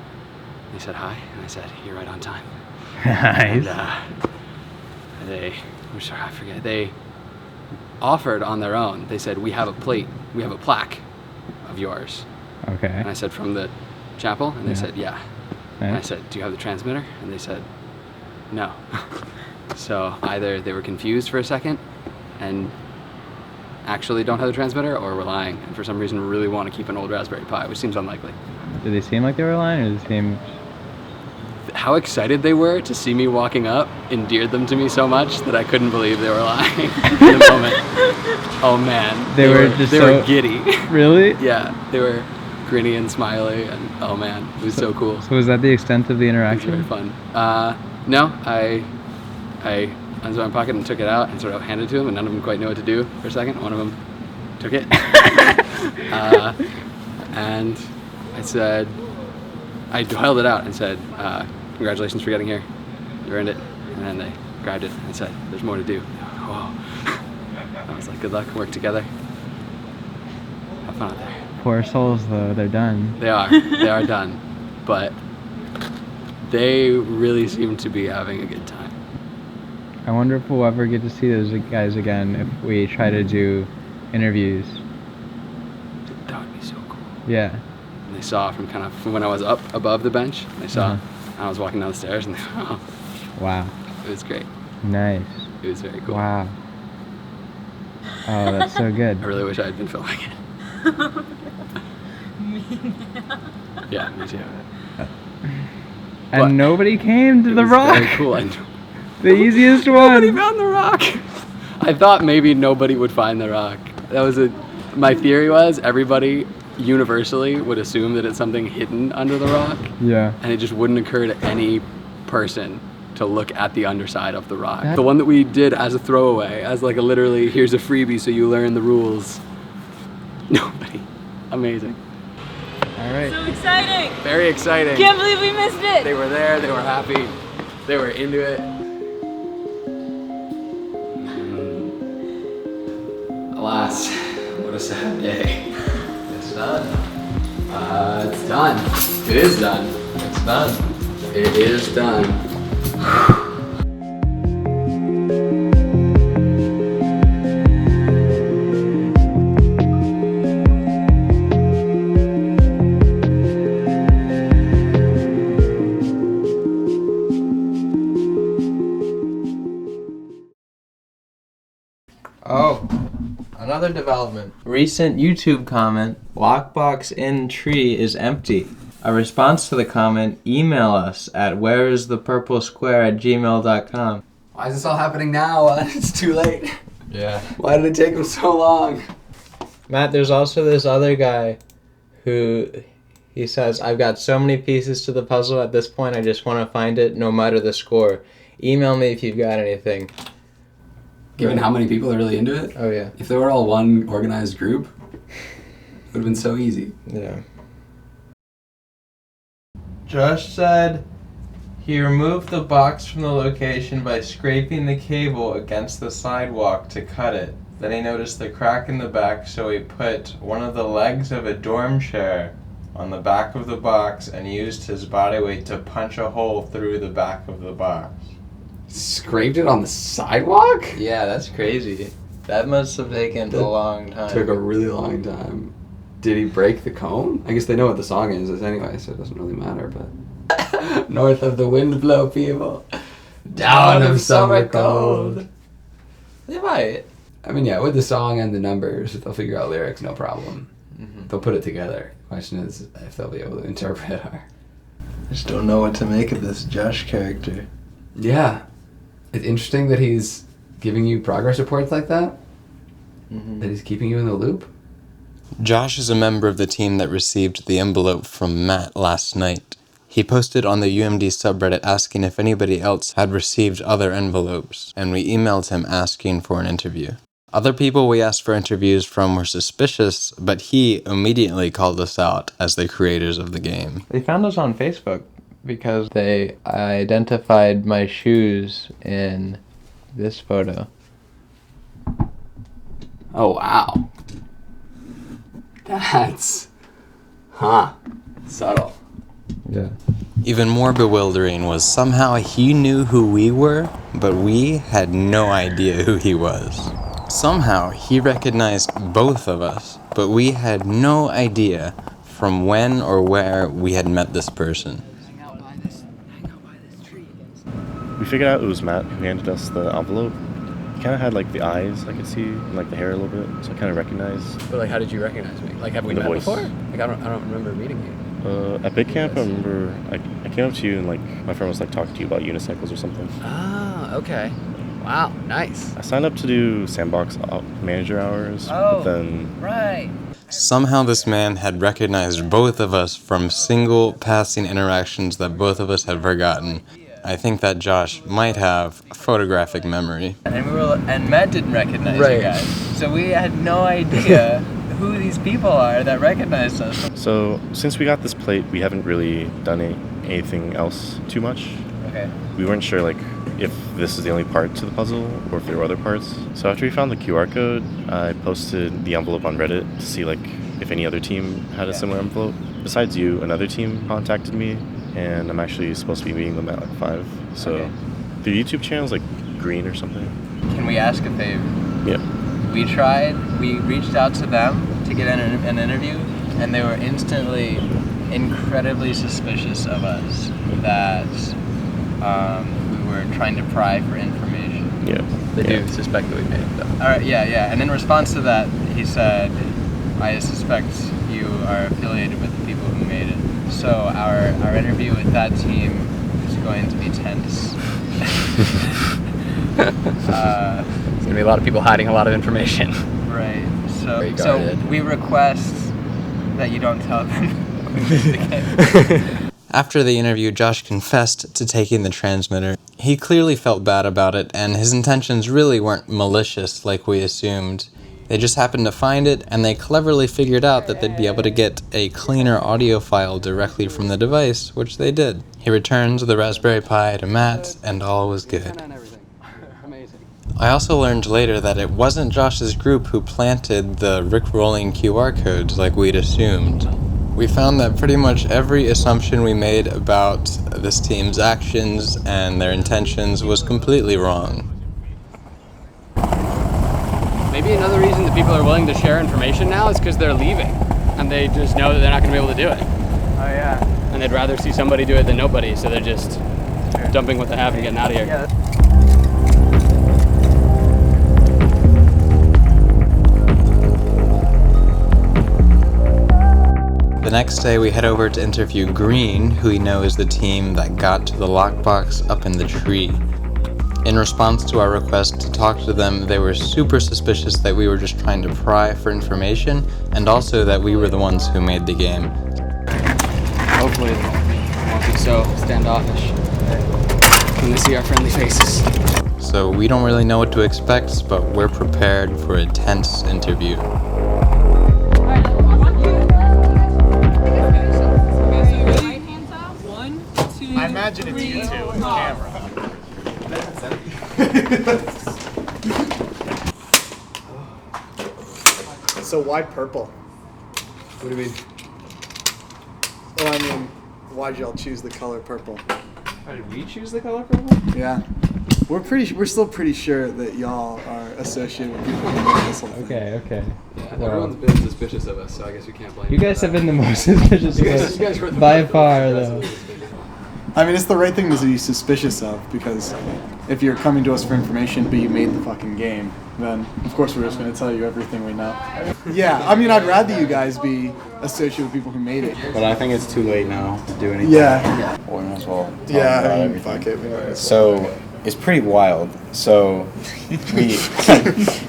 They said hi, and I said, "You're right on time." Nice. And they offered on their own. They said, we have a plaque of yours. Okay. And I said, from the chapel? And they said, yeah. And I Nice. said, do you have the transmitter? And they said, no. So either they were confused for a second and actually don't have the transmitter, or were lying and for some reason really want to keep an old Raspberry Pi, which seems unlikely. Did they seem like they were lying, or did they seem... How excited they were to see me walking up endeared them to me so much that I couldn't believe they were lying in the moment. Oh man, They were giddy. Really? Yeah, they were grinny and smiley, and oh man, it was so cool. So was that the extent of the It was interaction? very fun. No, I unzipped my pocket and took it out and sort of handed it to them, and none of them quite knew what to do for a second. One of them took it, and I said, I held it out and said, congratulations for getting here. You earned it. And then they grabbed it and said, there's more to do. Whoa. I was like, good luck, work together. Have fun out there. Poor souls, though, they're done. They are done. But they really seem to be having a good time. I wonder if we'll ever get to see those guys again if we try to do interviews. That would be so cool. Yeah. And they saw from when I was up above the bench, they saw I was walking down the stairs, and Wow. it was great. Nice. It was very cool. Wow. Oh, that's so good. I really wish I had been filming it. Yeah, me too. And But nobody came to it the was rock. Very cool. The easiest Nobody one. found the rock. I thought maybe nobody would find the rock. That was my theory was everybody universally would assume that it's something hidden under the rock, Yeah. and it just wouldn't occur to any person to look at the underside of the rock. The one that we did as a throwaway, as like a literally, here's a freebie so you learn the rules. Nobody. Amazing. All right. So exciting. Very exciting. Can't believe we missed it. They were there, they were happy, they were into it. Alas, what a sad day. It's done. It's done. It is done. It's done. It is done. Oh, another development. Recent YouTube comment, lockbox in tree is empty. A response to the comment, email us at whereisthepurplesquare@gmail.com. Why is this all happening now? It's too late. Yeah. Why did it take them so long? Matt, there's also this other guy who, he says, I've got so many pieces to the puzzle at this point, I just want to find it no matter the score. Email me if you've got anything. Given how many people are really into it? Oh, yeah. If they were all one organized group, it would have been so easy. Yeah. Josh said he removed the box from the location by scraping the cable against the sidewalk to cut it. Then he noticed the crack in the back, so he put one of the legs of a dorm chair on the back of the box and used his body weight to punch a hole through the back of the box. Scraped it on the sidewalk? Yeah, that's crazy. That must have taken a long time. Took a really long time. Did he break the cone? I guess they know what the song is anyway, so it doesn't really matter, but... North of the wind blow people, down of summer cold. They might. I mean, yeah, with the song and the numbers, they'll figure out lyrics, no problem. Mm-hmm. They'll put it together. Question is if they'll be able to interpret our... I just don't know what to make of this Josh character. Yeah. It's interesting that he's giving you progress reports like that. Mm-hmm. That he's keeping you in the loop. Josh is a member of the team that received the envelope from Matt last night. He posted on the UMD subreddit asking if anybody else had received other envelopes, and we emailed him asking for an interview. Other people we asked for interviews from were suspicious, but he immediately called us out as the creators of the game. They found us on Facebook because they identified my shoes in this photo. Oh, wow. That's... subtle. Yeah. Even more bewildering was somehow he knew who we were, but we had no idea who he was. Somehow he recognized both of us, but we had no idea from when or where we had met this person. We figured out it was Matt who handed us the envelope. He kind of had like the eyes I could see, and like the hair a little bit, so I kind of recognized. But like, how did you recognize me? Like, have we The met voice. before? Like, I don't remember meeting you. At Big Camp, I remember I came up to you and like my friend was like talking to you about unicycles or something. Ah, okay. Wow, nice. I signed up to do Sandbox manager hours, but then Right. Somehow this man had recognized both of us from single passing interactions that both of us had forgotten. I think that Josh might have photographic memory. And Matt didn't recognize Right. you guys, so we had no idea who these people are that recognized us. So since we got this plate, we haven't really done anything else too much. Okay. We weren't sure like if this is the only part to the puzzle or if there were other parts. So after we found the QR code, I posted the envelope on Reddit to see like if any other team had a similar envelope. Besides you, another team contacted me, and I'm actually supposed to be meeting them at like 5. So Okay. their YouTube channel's like green or something. Can we ask if they've... Yeah. We reached out to them to get an interview, and they were instantly incredibly suspicious of us that we were trying to pry for information. Yeah. They do suspect that we made it, though. All right, yeah. And in response to that, he said, I suspect you are affiliated with the people who made it. So our interview with that team is going to be tense. There's gonna be a lot of people hiding a lot of information. Right. Very So guarded. we request that you don't tell them. After the interview, Josh confessed to taking the transmitter. He clearly felt bad about it, and his intentions really weren't malicious like we assumed. They just happened to find it, and they cleverly figured out that they'd be able to get a cleaner audio file directly from the device, which they did. He returned the Raspberry Pi to Matt, and all was good. I also learned later that it wasn't Josh's group who planted the Rick-rolling QR codes like we'd assumed. We found that pretty much every assumption we made about this team's actions and their intentions was completely wrong. Maybe another reason that people are willing to share information now is because they're leaving, and they just know that they're not going to be able to do it. Oh yeah. And they'd rather see somebody do it than nobody, so they're just dumping what they have and getting out of here. Yeah. The next day, we head over to interview Green, who we know is the team that got to the lockbox up in the tree. In response to our request to talk to them, they were super suspicious that we were just trying to pry for information, and also that we were the ones who made the game. Hopefully they won't be so standoffish when they see our friendly faces. So we don't really know what to expect, but we're prepared for a tense interview. I imagine it's you two in camera. So why purple? What do you mean? Well, I mean, why'd y'all choose the color purple? How did we choose the color purple? Yeah. We're still pretty sure that y'all are associated with people who made this whole thing. Okay. Everyone's been suspicious of us, so I guess we can't blame You guys have been the most suspicious of us by far, though. I mean, it's the right thing to be suspicious of, because if you're coming to us for information but you made the fucking game, then of course we're just going to tell you everything we know. Yeah, I mean, I'd rather you guys be associated with people who made it. But I think it's too late now to do anything. Yeah. Or might as well talk Yeah, about I mean, everything. fuck it. We might as well. So it's pretty wild. So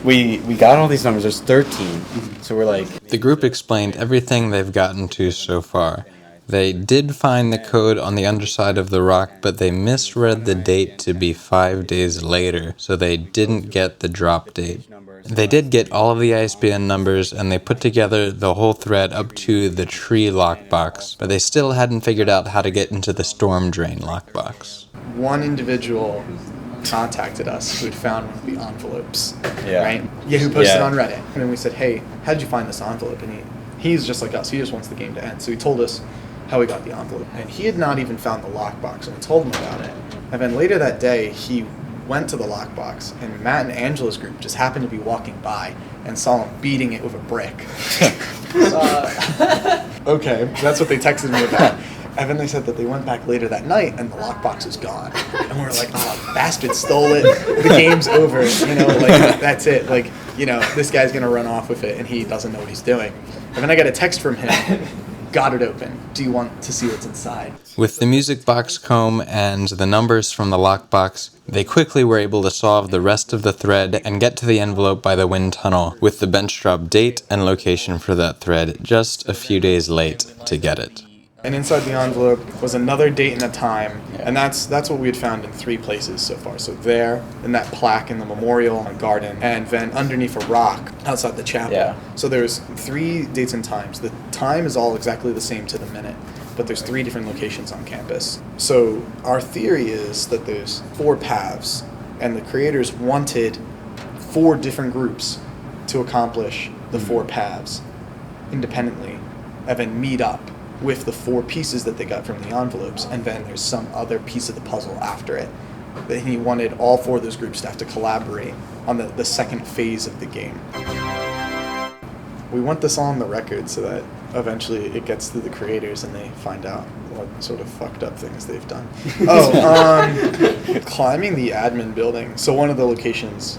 we got all these numbers. There's 13. So we're like. The group explained everything they've gotten to so far. They did find the code on the underside of the rock, but they misread the date to be 5 days later, so they didn't get the drop date. They did get all of the ISBN numbers, and they put together the whole thread up to the tree lockbox, but they still hadn't figured out how to get into the storm drain lockbox. One individual contacted us who had found one of the envelopes, Yeah. right? Yeah, who posted Yeah. on Reddit. And then we said, hey, how did you find this envelope? And he's just like us. He just wants the game to end. So he told us how he got the envelope. And he had not even found the lockbox, and we told him about it. And then later that day, he went to the lockbox, and Matt and Angela's group just happened to be walking by and saw him beating it with a brick. Okay, that's what they texted me about. And then they said that they went back later that night and the lockbox was gone. And we were like, oh, bastard stole it. The game's over. You know, like, that's it. Like, you know, this guy's going to run off with it and he doesn't know what he's doing. And then I got a text from him. Got it open. Do you want to see what's inside? With the music box comb and the numbers from the lockbox, they quickly were able to solve the rest of the thread and get to the envelope by the wind tunnel, with the bench drop date and location for that thread just a few days late to get it. And inside the envelope was another date and a time, and that's what we had found in 3 places so far. So there, in that plaque in the memorial garden, and then underneath a rock outside the chapel. Yeah. So there's 3 dates and times. The time is all exactly the same to the minute, but there's 3 different locations on campus. So our theory is that there's 4 paths, and the creators wanted 4 different groups to accomplish the 4 paths independently, and then meet up with the 4 pieces that they got from the envelopes, and then there's some other piece of the puzzle after it. That he wanted all 4 of those groups to have to collaborate on the second phase of the game. We want this on the record so that eventually it gets to the creators and they find out what sort of fucked up things they've done. Climbing the admin building. So one of the locations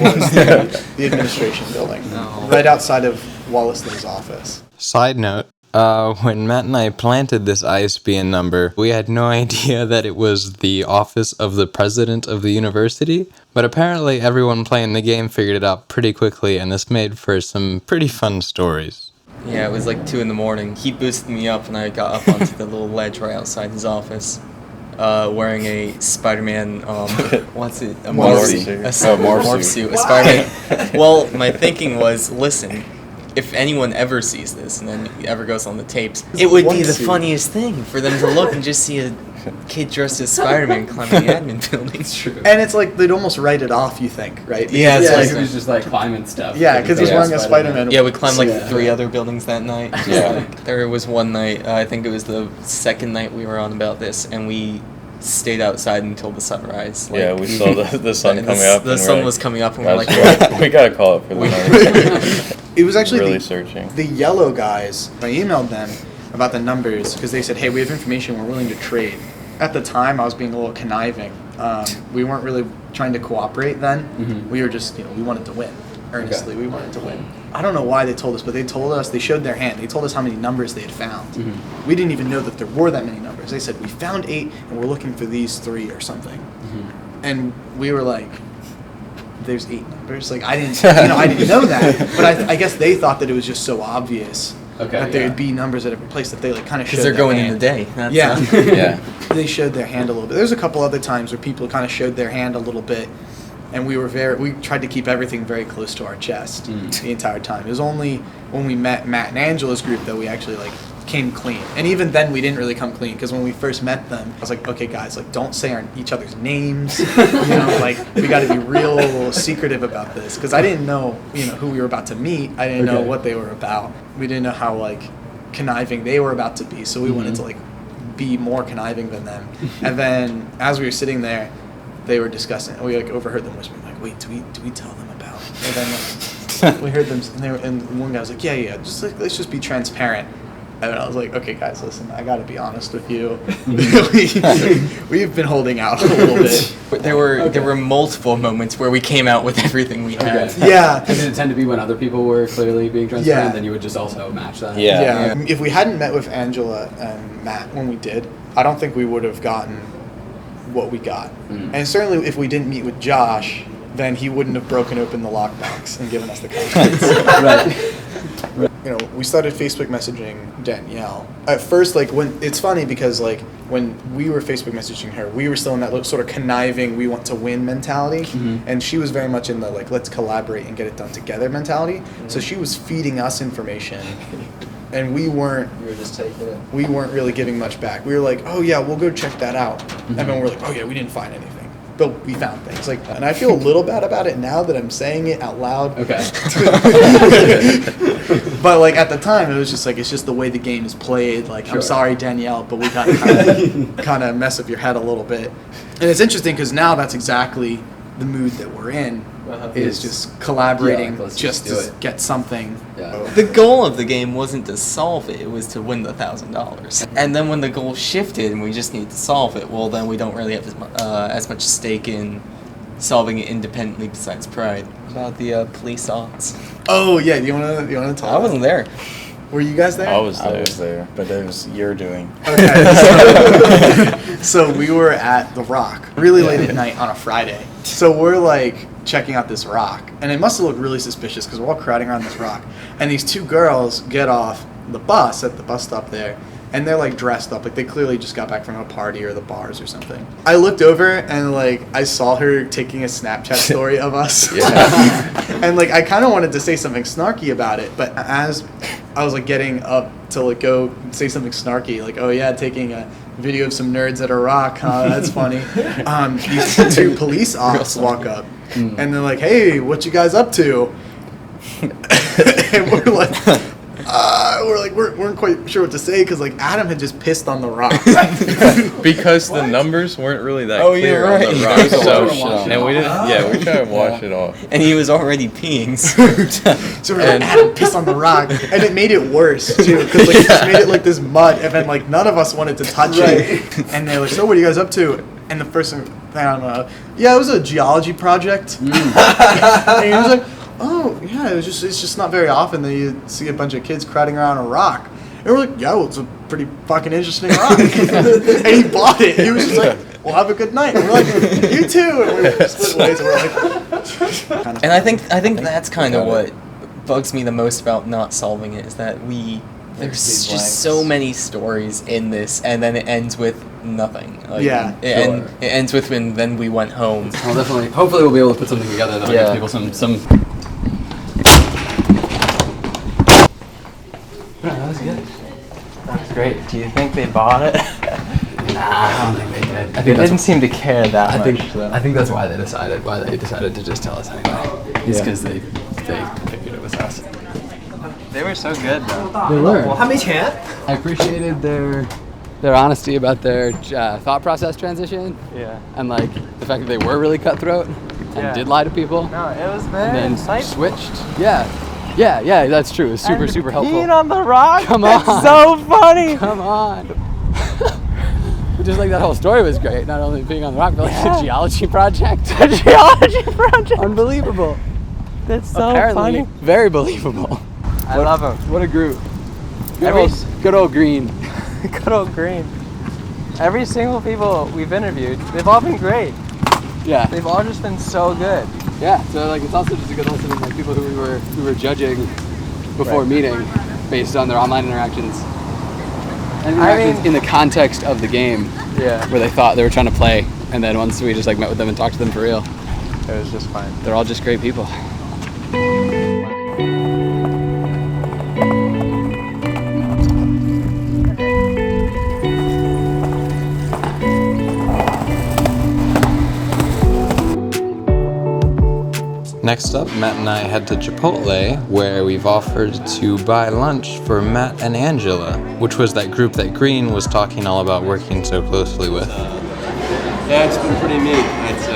was the administration building, right outside of Wollaston's office. Side note, when Matt and I planted this ISBN number, we had no idea that it was the office of the president of the university, but apparently everyone playing the game figured it out pretty quickly, and this made for some pretty fun stories. Yeah, it was like 2 in the morning. He boosted me up, and I got up onto the little ledge right outside his office, wearing a Spider-Man. What's it? A Morph morph suit. A Spider-Man. Well, my thinking was, listen, if anyone ever sees this and then ever goes on the tapes, it would be the funniest thing for them to look and just see a kid dressed as Spider-Man climbing the admin building. It's true. And it's like they'd almost write it off, you think, right? Yeah, it's like he was just like climbing stuff. Yeah, because he's wearing a Spider-Man. Yeah, we climbed like 3 other buildings that night. Like, there was one night, I think it was the second night we were on about this, and we stayed outside until the sunrise. Like, yeah, we saw the sun coming up. The sun was coming up, and we're like, we gotta call it for the night. It was actually really searching. The yellow guys. I emailed them about the numbers because they said, "Hey, we have information. We're willing to trade." At the time, I was being a little conniving. We weren't really trying to cooperate then. Mm-hmm. We were just, we wanted to win. Earnestly, we wanted to win. I don't know why they told us, but they told us, they showed their hand. They told us how many numbers they had found. Mm-hmm. We didn't even know that there were that many numbers. They said, we found 8 and we're looking for these 3 or something. Mm-hmm. And we were like, there's 8 numbers? Like, I didn't, I didn't know that. But I guess they thought that it was just so obvious that there'd be numbers at every place that they like kind of showed their hand. because they're going in the day. That's yeah. They showed their hand a little bit. There's a couple other times where people kind of showed their hand a little bit. And we tried to keep everything very close to our chest the entire time. It was only when we met Matt and Angela's group that we actually like came clean. And even then we didn't really come clean because when we first met them, I was like, okay guys, like don't say each other's names. Like we got to be real secretive about this because I didn't know, who we were about to meet. I didn't know what they were about. We didn't know how like conniving they were about to be. So we wanted to like be more conniving than them. And then as we were sitting there, they were discussing. We like overheard them whispering, like, "Wait, do we tell them about?" And then we heard them, and one guy was like, "Yeah, just like let's just be transparent." And I was like, "Okay, guys, listen, I got to be honest with you. We've been holding out a little bit." But there were multiple moments where we came out with everything we had. Yeah. Did it tend to be when other people were clearly being transparent, then you would just also match that? Yeah. If we hadn't met with Angela and Matt when we did, I don't think we would have gotten what we got. And certainly if we didn't meet with Josh, then he wouldn't have broken open the lockbox and given us the contents. Right. We started Facebook messaging Danielle. At first, it's funny because when we were Facebook messaging her, we were still in that sort of conniving, we want to win mentality. And she was very much in the let's collaborate and get it done together mentality. So she was feeding us information. And we weren't. You were just taking it. We weren't really giving much back. We were like, "Oh yeah, we'll go check that out," and then we're like, "Oh yeah, we didn't find anything, but we found things." And I feel a little bad about it now that I'm saying it out loud. Okay. But at the time, it was just it's just the way the game is played. Sure. I'm sorry, Danielle, but we got to kind of mess up your head a little bit. And it's interesting because now that's exactly the mood that we're in. Is just collaborating just to get something. The goal of the game wasn't to solve it, it was to win the $1,000. And then when the goal shifted and we just need to solve it, well then we don't really have as much stake in solving it independently besides pride. About the police odds. Oh yeah, do you wanna talk? I wasn't there. Were you guys there? I was there, but it was your doing. Okay. So we were at the Rock really late at night on a Friday. So we're checking out this rock, and it must have looked really suspicious because we're all crowding around this rock, and these 2 girls get off the bus at the bus stop there, and they're dressed up they clearly just got back from a party or the bars or something. I looked over and I saw her taking a Snapchat story of us. And I kind of wanted to say something snarky about it, but as I was getting up to go say something snarky, oh yeah, taking a video of some nerds at a rock, huh? That's funny. These 2 police ops walk up and they're like, "Hey, what you guys up to?" And we weren't quite sure what to say because Adam had just pissed on the rock. Because the numbers weren't really that Oh, clear you're right. on the rock. And we didn't. Yeah, we tried to wash it off. And he was already peeing. So we're Adam pissed on the rock, and it made it worse too because it just made it this mud, and then none of us wanted to touch it. And they're like, "So what are you guys up to?" And the first thing I don't know, yeah, it was a geology project. And he was like, "Oh yeah, it's just not very often that you see a bunch of kids crowding around a rock." And we're like, "Yeah, well, it's a pretty fucking interesting rock." And he bought it. He was just like, "Well, have a good night." And we're like, "You too." And we split ways. And we're like, and I think that's kind of what bugs me the most about not solving it is that there's just so many stories in this, and then it ends with nothing. Like, it ends with when then we went home. Well, definitely. Hopefully, we'll be able to put something together that'll give people some. That was good. That was great. Do you think they bought it? I don't think they did. They didn't seem to care that much. I think that's why they decided to just tell us anyway. It's because they figured it was us. They were so good though. They were. I appreciated their honesty about their thought process transition. Yeah. And like the fact that they were really cutthroat and did lie to people. No, it was very and then insightful. Switched. Yeah, that's true. It was super helpful. Peeing on the rock? Come That's on. so funny. Come on. Just like that whole story was great. Not only being on the rock, but like the geology project. The geology project. Unbelievable. That's so Apparently, funny. very believable. I love him. What a group. Good old Green. Good old Green. Every single people we've interviewed, they've all been great. Yeah. They've all just been so good. Yeah. So like it's also just a good lesson in like people who we were judging before meeting based on their online interactions. And interactions in the context of the game. Yeah. Where they thought they were trying to play, and then once we just like met with them and talked to them for real, it was just fine. They're all just great people. Next up, Matt and I head to Chipotle, where we've offered to buy lunch for Matt and Angela, which was that group that Green was talking all about working so closely with. Yeah, it's been pretty neat. It's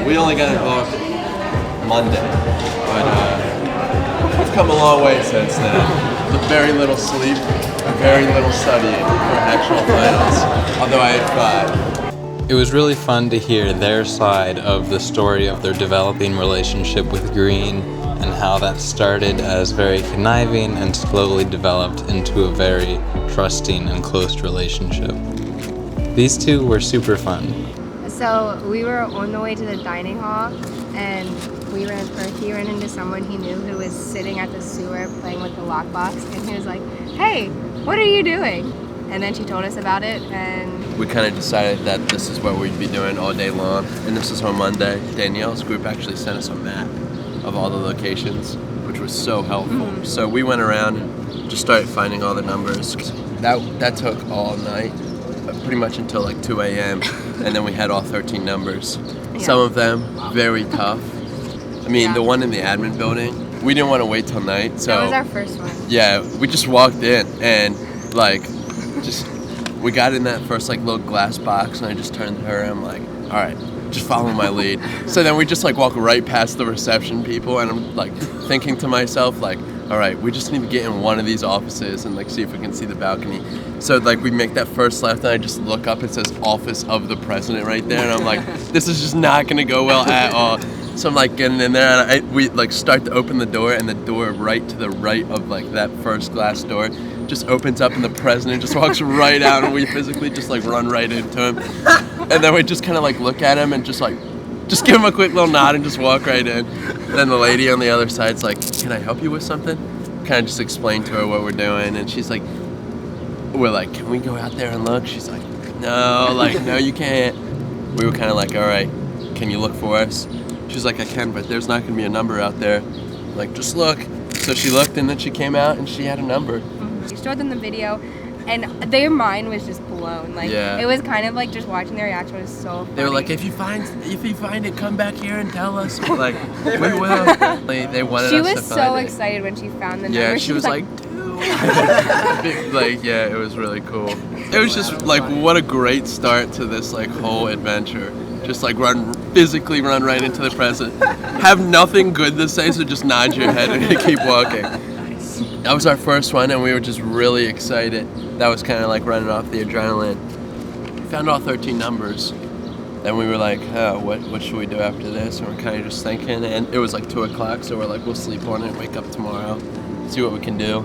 we only got involved Monday, but we've come a long way since then. With very little sleep, very little studying for actual finals, although I had 5. It was really fun to hear their side of the story of their developing relationship with Green and how that started as very conniving and slowly developed into a very trusting and close relationship. These two were super fun. So we were on the way to the dining hall and he ran into someone he knew who was sitting at the sewer playing with the lockbox, and he was like, "Hey, what are you doing?" And then she told us about it, and we kind of decided that this is what we'd be doing all day long. And this is on Monday. Danielle's group actually sent us a map of all the locations, which was so helpful. Mm-hmm. So we went around and just started finding all the numbers. That took all night, pretty much until like 2 a.m. And then we had all 13 numbers. Yeah. Some of them very tough. I mean, the one in the admin building, we didn't want to wait till night. So that was our first one. Yeah, we just walked in and like, we got in that first like little glass box, and I just turned to her and I'm like, all right, just follow my lead. So then we just like walk right past the reception people, and I'm like thinking to myself like, all right, we just need to get in one of these offices and like see if we can see the balcony. So like we make that first left, and I just look up, it says Office of the President right there, and I'm like, this is just not gonna go well at all. So I'm like getting in there, and we like start to open the door, and the door right to the right of like that first glass door just opens up, and the president just walks right out, and we physically just like run right into him. And then we just kind of like look at him and just give him a quick little nod and just walk right in. Then the lady on the other side's like, "Can I help you with something?" Kind of just explain to her what we're doing, and she's like, we're like, "Can we go out there and look?" She's like, no, you can't. We were kind of like, all right, can you look for us? She's like, I can, but there's not gonna be a number out there. Like, just look. So she looked, and then she came out and she had a number. We showed them the video, and their mind was just blown. Like, Yeah. it was kind of like just watching their reaction was so funny. They were like, if you find it, come back here and tell us. We're like, we will. They wanted She us to was so find it. excited when she found the number. Yeah, she was like, like, yeah, it was really cool. It was just like, what a great start to this like whole adventure. Just like physically run right into the president. Have nothing good to say, so just nod your head and keep walking. That was our first one, and we were just really excited. That was kind of like running off the adrenaline. We found all 13 numbers. Then we were like, oh, what should we do after this? And we're kind of just thinking, and it was like 2 o'clock, so we're like, we'll sleep on it and wake up tomorrow, see what we can do.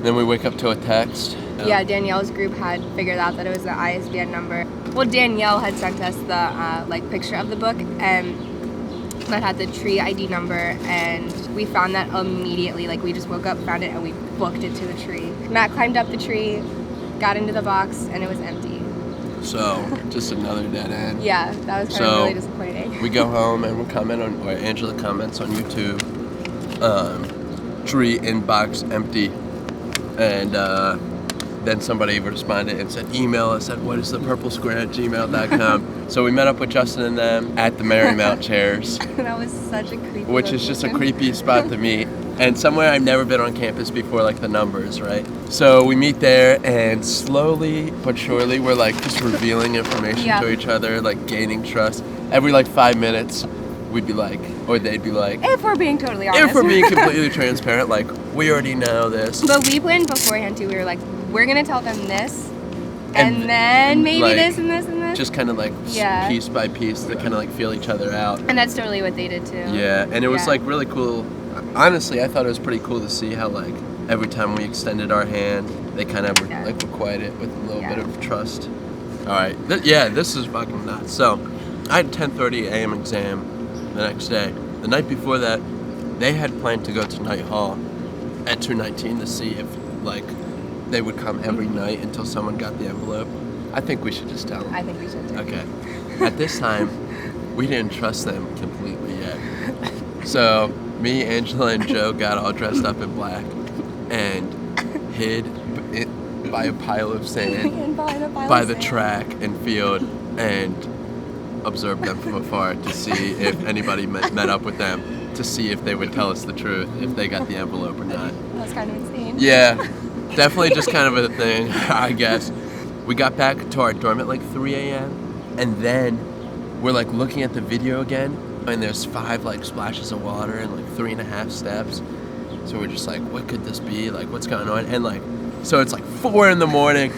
Then we wake up to a text. Yeah, Danielle's group had figured out that it was the ISBN number. Well, Danielle had sent us the like picture of the book, and that had the tree ID number, and we found that immediately. Like, we just woke up, found it, and we booked it to the tree. Matt climbed up the tree, got into the box, and it was empty. So, just another dead end. Yeah, that was kind of really disappointing. We go home and we comment on, or Angela comments on YouTube, tree inbox empty, and then somebody responded and said, email us at whatisthepurplesquare@gmail.com. So we met up with Justin and them at the Marymount Chairs. That was such a creepy Which is just a location. creepy spot to meet. And somewhere I've never been on campus before, like the numbers, right? So we meet there, and slowly but surely we're like just revealing information to each other, like gaining trust. Every like 5 minutes, we'd be like, or they'd be like, If we're being totally honest. if we're being completely transparent, like, we already know this. But we went beforehand too. We were like, we're gonna tell them this, and then maybe like, this and this and this. Just kind of like piece by piece to kind of like feel each other out. And that's totally what they did too. Yeah, and it was like really cool. Honestly, I thought it was pretty cool to see how like every time we extended our hand, they kind of like requited it with a little bit of trust. All right, this is fucking nuts. So I had a 10:30 a.m. exam the next day. The night before that, they had planned to go to Night Hall at 219 to see if like they would come every night until someone got the envelope. I think we should just tell them. I think we should too. Okay. At this time, we didn't trust them completely yet. So me, Angela, and Joe got all dressed up in black and hid by a pile of sand by the track and field and observed them from afar to see if anybody met up with them, to see if they would tell us the truth, if they got the envelope or not. That was kind of insane. Yeah, definitely just kind of a thing, I guess. We got back to our dorm at like 3 a.m. and then we're like looking at the video again, and there's 5 like splashes of water and like 3.5 steps. So we're just like, what could this be? Like, what's going on? And like, so it's like 4 in the morning,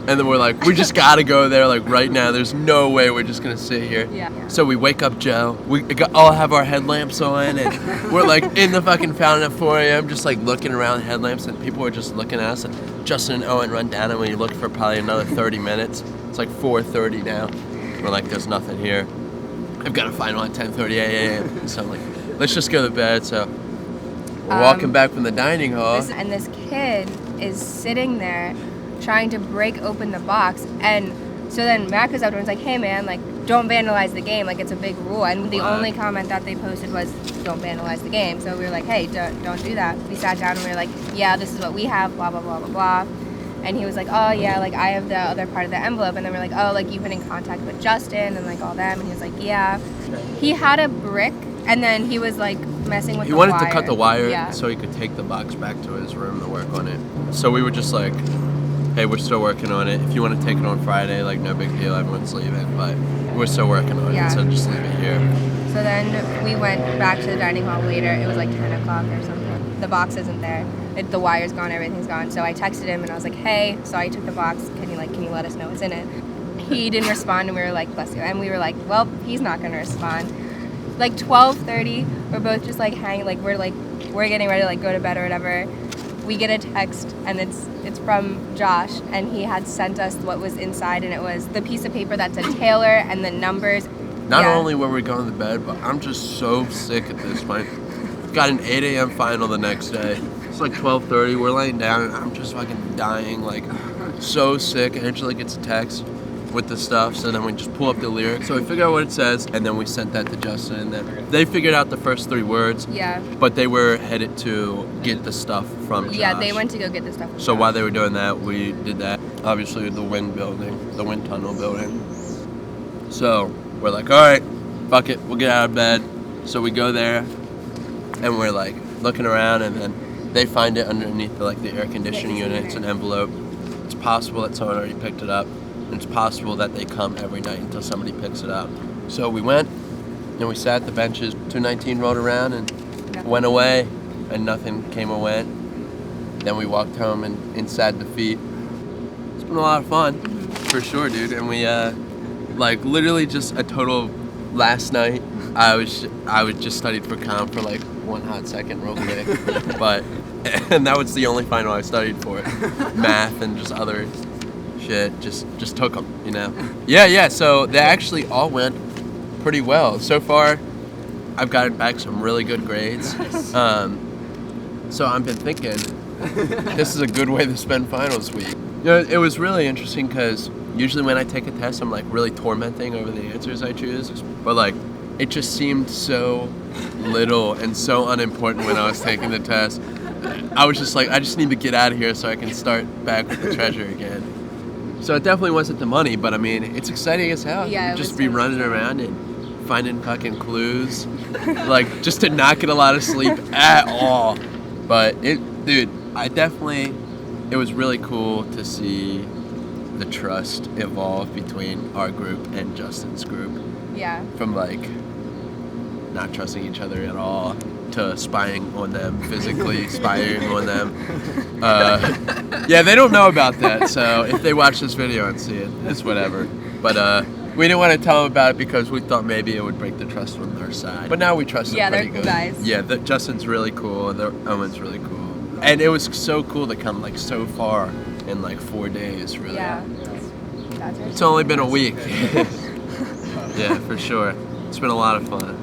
and then we're like, we just gotta go there like right now. There's no way we're just gonna sit here. Yeah. So we wake up Joe. We all have our headlamps on, and we're like in the fucking fountain at 4 a.m. just like looking around the headlamps, and people are just looking at us. And Justin and Owen run down, and we look for probably another 30 minutes. It's like 4:30 now. We're like, there's nothing here. I've got a final at 10:30 a.m. So I'm like, let's just go to bed. So we're walking back from the dining hall. And this kid is sitting there trying to break open the box, and so then Matt goes up to him and is like, hey man, like, don't vandalize the game, like it's a big rule. And the only comment that they posted was, don't vandalize the game. So we were like, hey, don't do that. We sat down and we were like, yeah, this is what we have, blah blah blah blah blah. And he was like, oh yeah, like I have the other part of the envelope. And then we're like, oh, like you've been in contact with Justin and like all them. And he was like, yeah. He had a brick, and then he was like messing with the wire. He wanted to cut the wire so he could take the box back to his room to work on it. So we were just like, hey, we're still working on it. If you want to take it on Friday, like no big deal, everyone's leaving. But we're still working on it, so just leave it here. So then we went back to the dining hall later. It was like 10 o'clock or something. The box isn't there. The wire's gone, everything's gone. So I texted him and I was like, hey, so I took the box. Can you let us know what's in it? He didn't respond, and we were like, bless you. And we were like, well, he's not gonna respond. Like 12:30, we're both just like hanging, like we're getting ready to like go to bed or whatever. We get a text, and it's from Josh, and he had sent us what was inside, and it was the piece of paper that said Taylor and the numbers. Not only were we going to bed, but I'm just so sick at this point. Got an 8 a.m. final the next day. It's like 12:30. We're laying down, and I'm just fucking dying, like so sick. Angela gets a text with the stuff, so then we just pull up the lyrics. So we figure out what it says, and then we sent that to Justin, and then they figured out the first 3 words. Yeah. But they were headed to get the stuff from Josh. Yeah, they went to go get the stuff from So Josh. while they were doing that, we did that. Obviously, the wind tunnel building. So we're like, all right, fuck it, we'll get out of bed. So we go there, and we're like looking around, and then they find it underneath the air conditioning unit. It's an envelope. It's possible that someone already picked it up. And it's possible that they come every night until somebody picks it up. So we went, and we sat at the benches. 219 rolled around and went away, and nothing came or went. Then we walked home and in sad defeat. It's been a lot of fun, for sure, dude. And we, literally just a total. Last night, I was just studied for comp for like 1 hot second real quick, and that was the only final I studied for. Math and just other shit, just took them, you know. Yeah. So they actually all went pretty well so far. I've gotten back some really good grades. So I've been thinking, this is a good way to spend finals week. It was really interesting because usually when I take a test, I'm like really tormenting over the answers I choose. But like, it just seemed so little and so unimportant when I was taking the test. I was just like, I just need to get out of here so I can start back with the treasure again. So it definitely wasn't the money, but I mean, it's exciting as hell. Yeah, You just be running around and finding fucking clues, like just to not get a lot of sleep at all. But it was really cool to see the trust evolve between our group and Justin's group. Yeah. From like not trusting each other at all to spying on them, physically spying on them. Yeah, they don't know about that, so if they watch this video and see it, it's whatever. But we didn't want to tell them about it because we thought maybe it would break the trust on their side. But now we trust them pretty good. Yeah, they're cool guys. Yeah, Justin's really cool, and Owen's really cool. And it was so cool to come like so far in like 4 days, really. Yeah. It's only been a week. Yeah, for sure. It's been a lot of fun.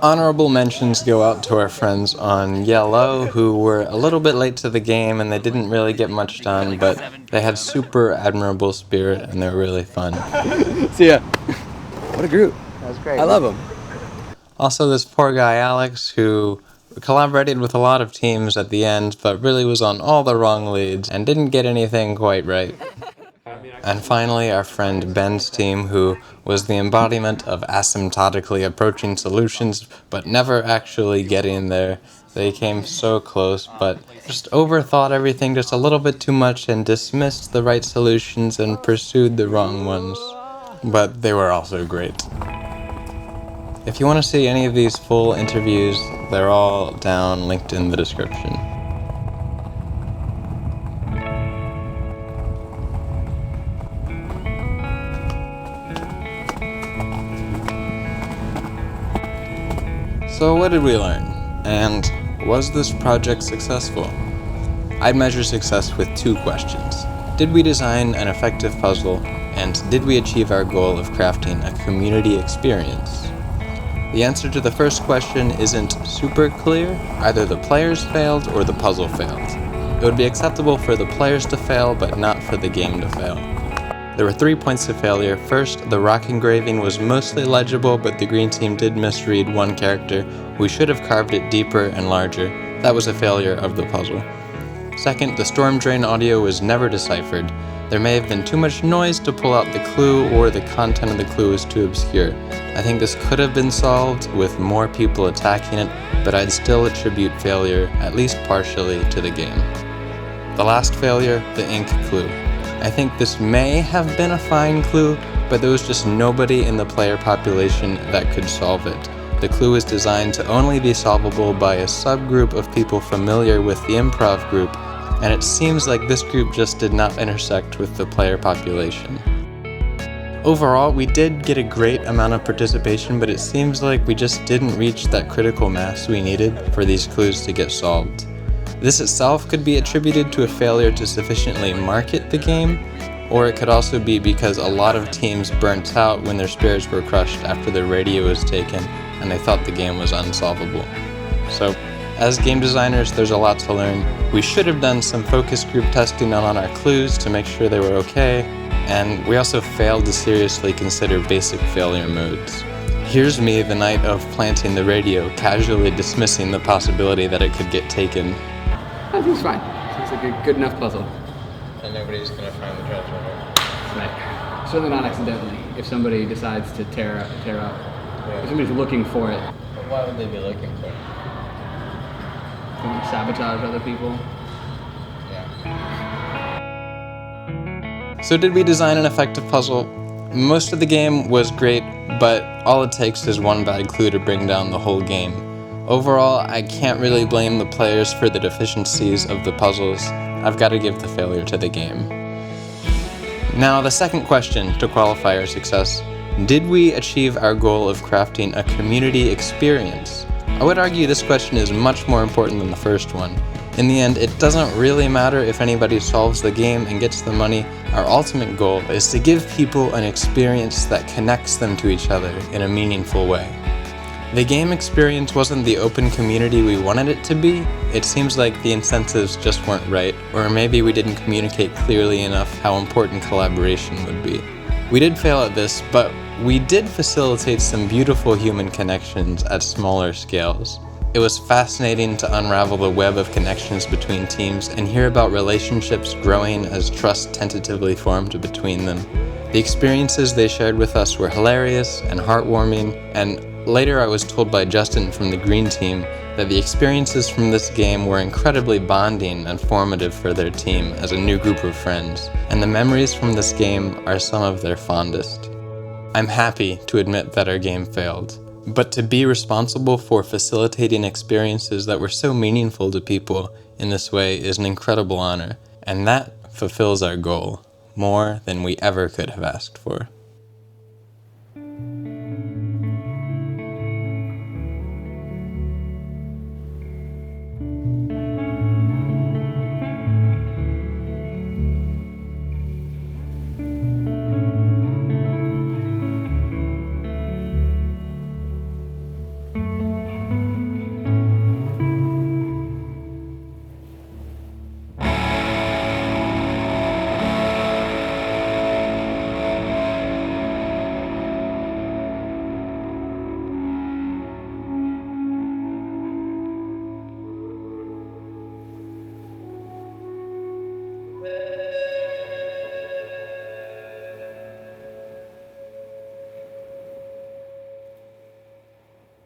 Honorable mentions go out to our friends on Yellow, who were a little bit late to the game and they didn't really get much done, but they had super admirable spirit and they were really fun. See ya. What a group. That was great. I love them. Also, this poor guy Alex, who collaborated with a lot of teams at the end, but really was on all the wrong leads and didn't get anything quite right. And finally, our friend Ben's team, who was the embodiment of asymptotically approaching solutions, but never actually getting there. They came so close, but just overthought everything just a little bit too much and dismissed the right solutions and pursued the wrong ones. But they were also great. If you want to see any of these full interviews, they're all down, linked in the description. So what did we learn? And was this project successful? I'd measure success with 2 questions. Did we design an effective puzzle? And did we achieve our goal of crafting a community experience? The answer to the first question isn't super clear. Either the players failed or the puzzle failed. It would be acceptable for the players to fail, but not for the game to fail. There were 3 points of failure. First, the rock engraving was mostly legible, but the green team did misread one character. We should have carved it deeper and larger. That was a failure of the puzzle. Second, the storm drain audio was never deciphered. There may have been too much noise to pull out the clue, or the content of the clue was too obscure. I think this could have been solved with more people attacking it, but I'd still attribute failure, at least partially, to the game. The last failure, the ink clue. I think this may have been a fine clue, but there was just nobody in the player population that could solve it. The clue is designed to only be solvable by a subgroup of people familiar with the improv group, and it seems like this group just did not intersect with the player population. Overall, we did get a great amount of participation, but it seems like we just didn't reach that critical mass we needed for these clues to get solved. This itself could be attributed to a failure to sufficiently market the game, or it could also be because a lot of teams burnt out when their spirits were crushed after their radio was taken and they thought the game was unsolvable. So, as game designers, there's a lot to learn. We should have done some focus group testing on our clues to make sure they were okay, and we also failed to seriously consider basic failure modes. Here's me the night of planting the radio, casually dismissing the possibility that it could get taken. I think it's fine. It's like a good enough puzzle. And nobody's gonna find the treasure, right? Right. Certainly not accidentally. If somebody decides to tear up, if somebody's looking for it. But why would they be looking for it? Sabotage other people. So did we design an effective puzzle? Most of the game was great, but all it takes is one bad clue to bring down the whole game. Overall, I can't really blame the players for the deficiencies of the puzzles. I've got to give the failure to the game. Now, the second question to qualify our success: did we achieve our goal of crafting a community experience? I would argue this question is much more important than the first one. In the end, it doesn't really matter if anybody solves the game and gets the money. Our ultimate goal is to give people an experience that connects them to each other in a meaningful way. The game experience wasn't the open community we wanted it to be. It seems like the incentives just weren't right, or maybe we didn't communicate clearly enough how important collaboration would be. We did fail at this, but we did facilitate some beautiful human connections at smaller scales. It was fascinating to unravel the web of connections between teams and hear about relationships growing as trust tentatively formed between them. The experiences they shared with us were hilarious and heartwarming, and later I was told by Justin from the Green Team that the experiences from this game were incredibly bonding and formative for their team as a new group of friends, and the memories from this game are some of their fondest. I'm happy to admit that our game failed, but to be responsible for facilitating experiences that were so meaningful to people in this way is an incredible honor, and that fulfills our goal more than we ever could have asked for.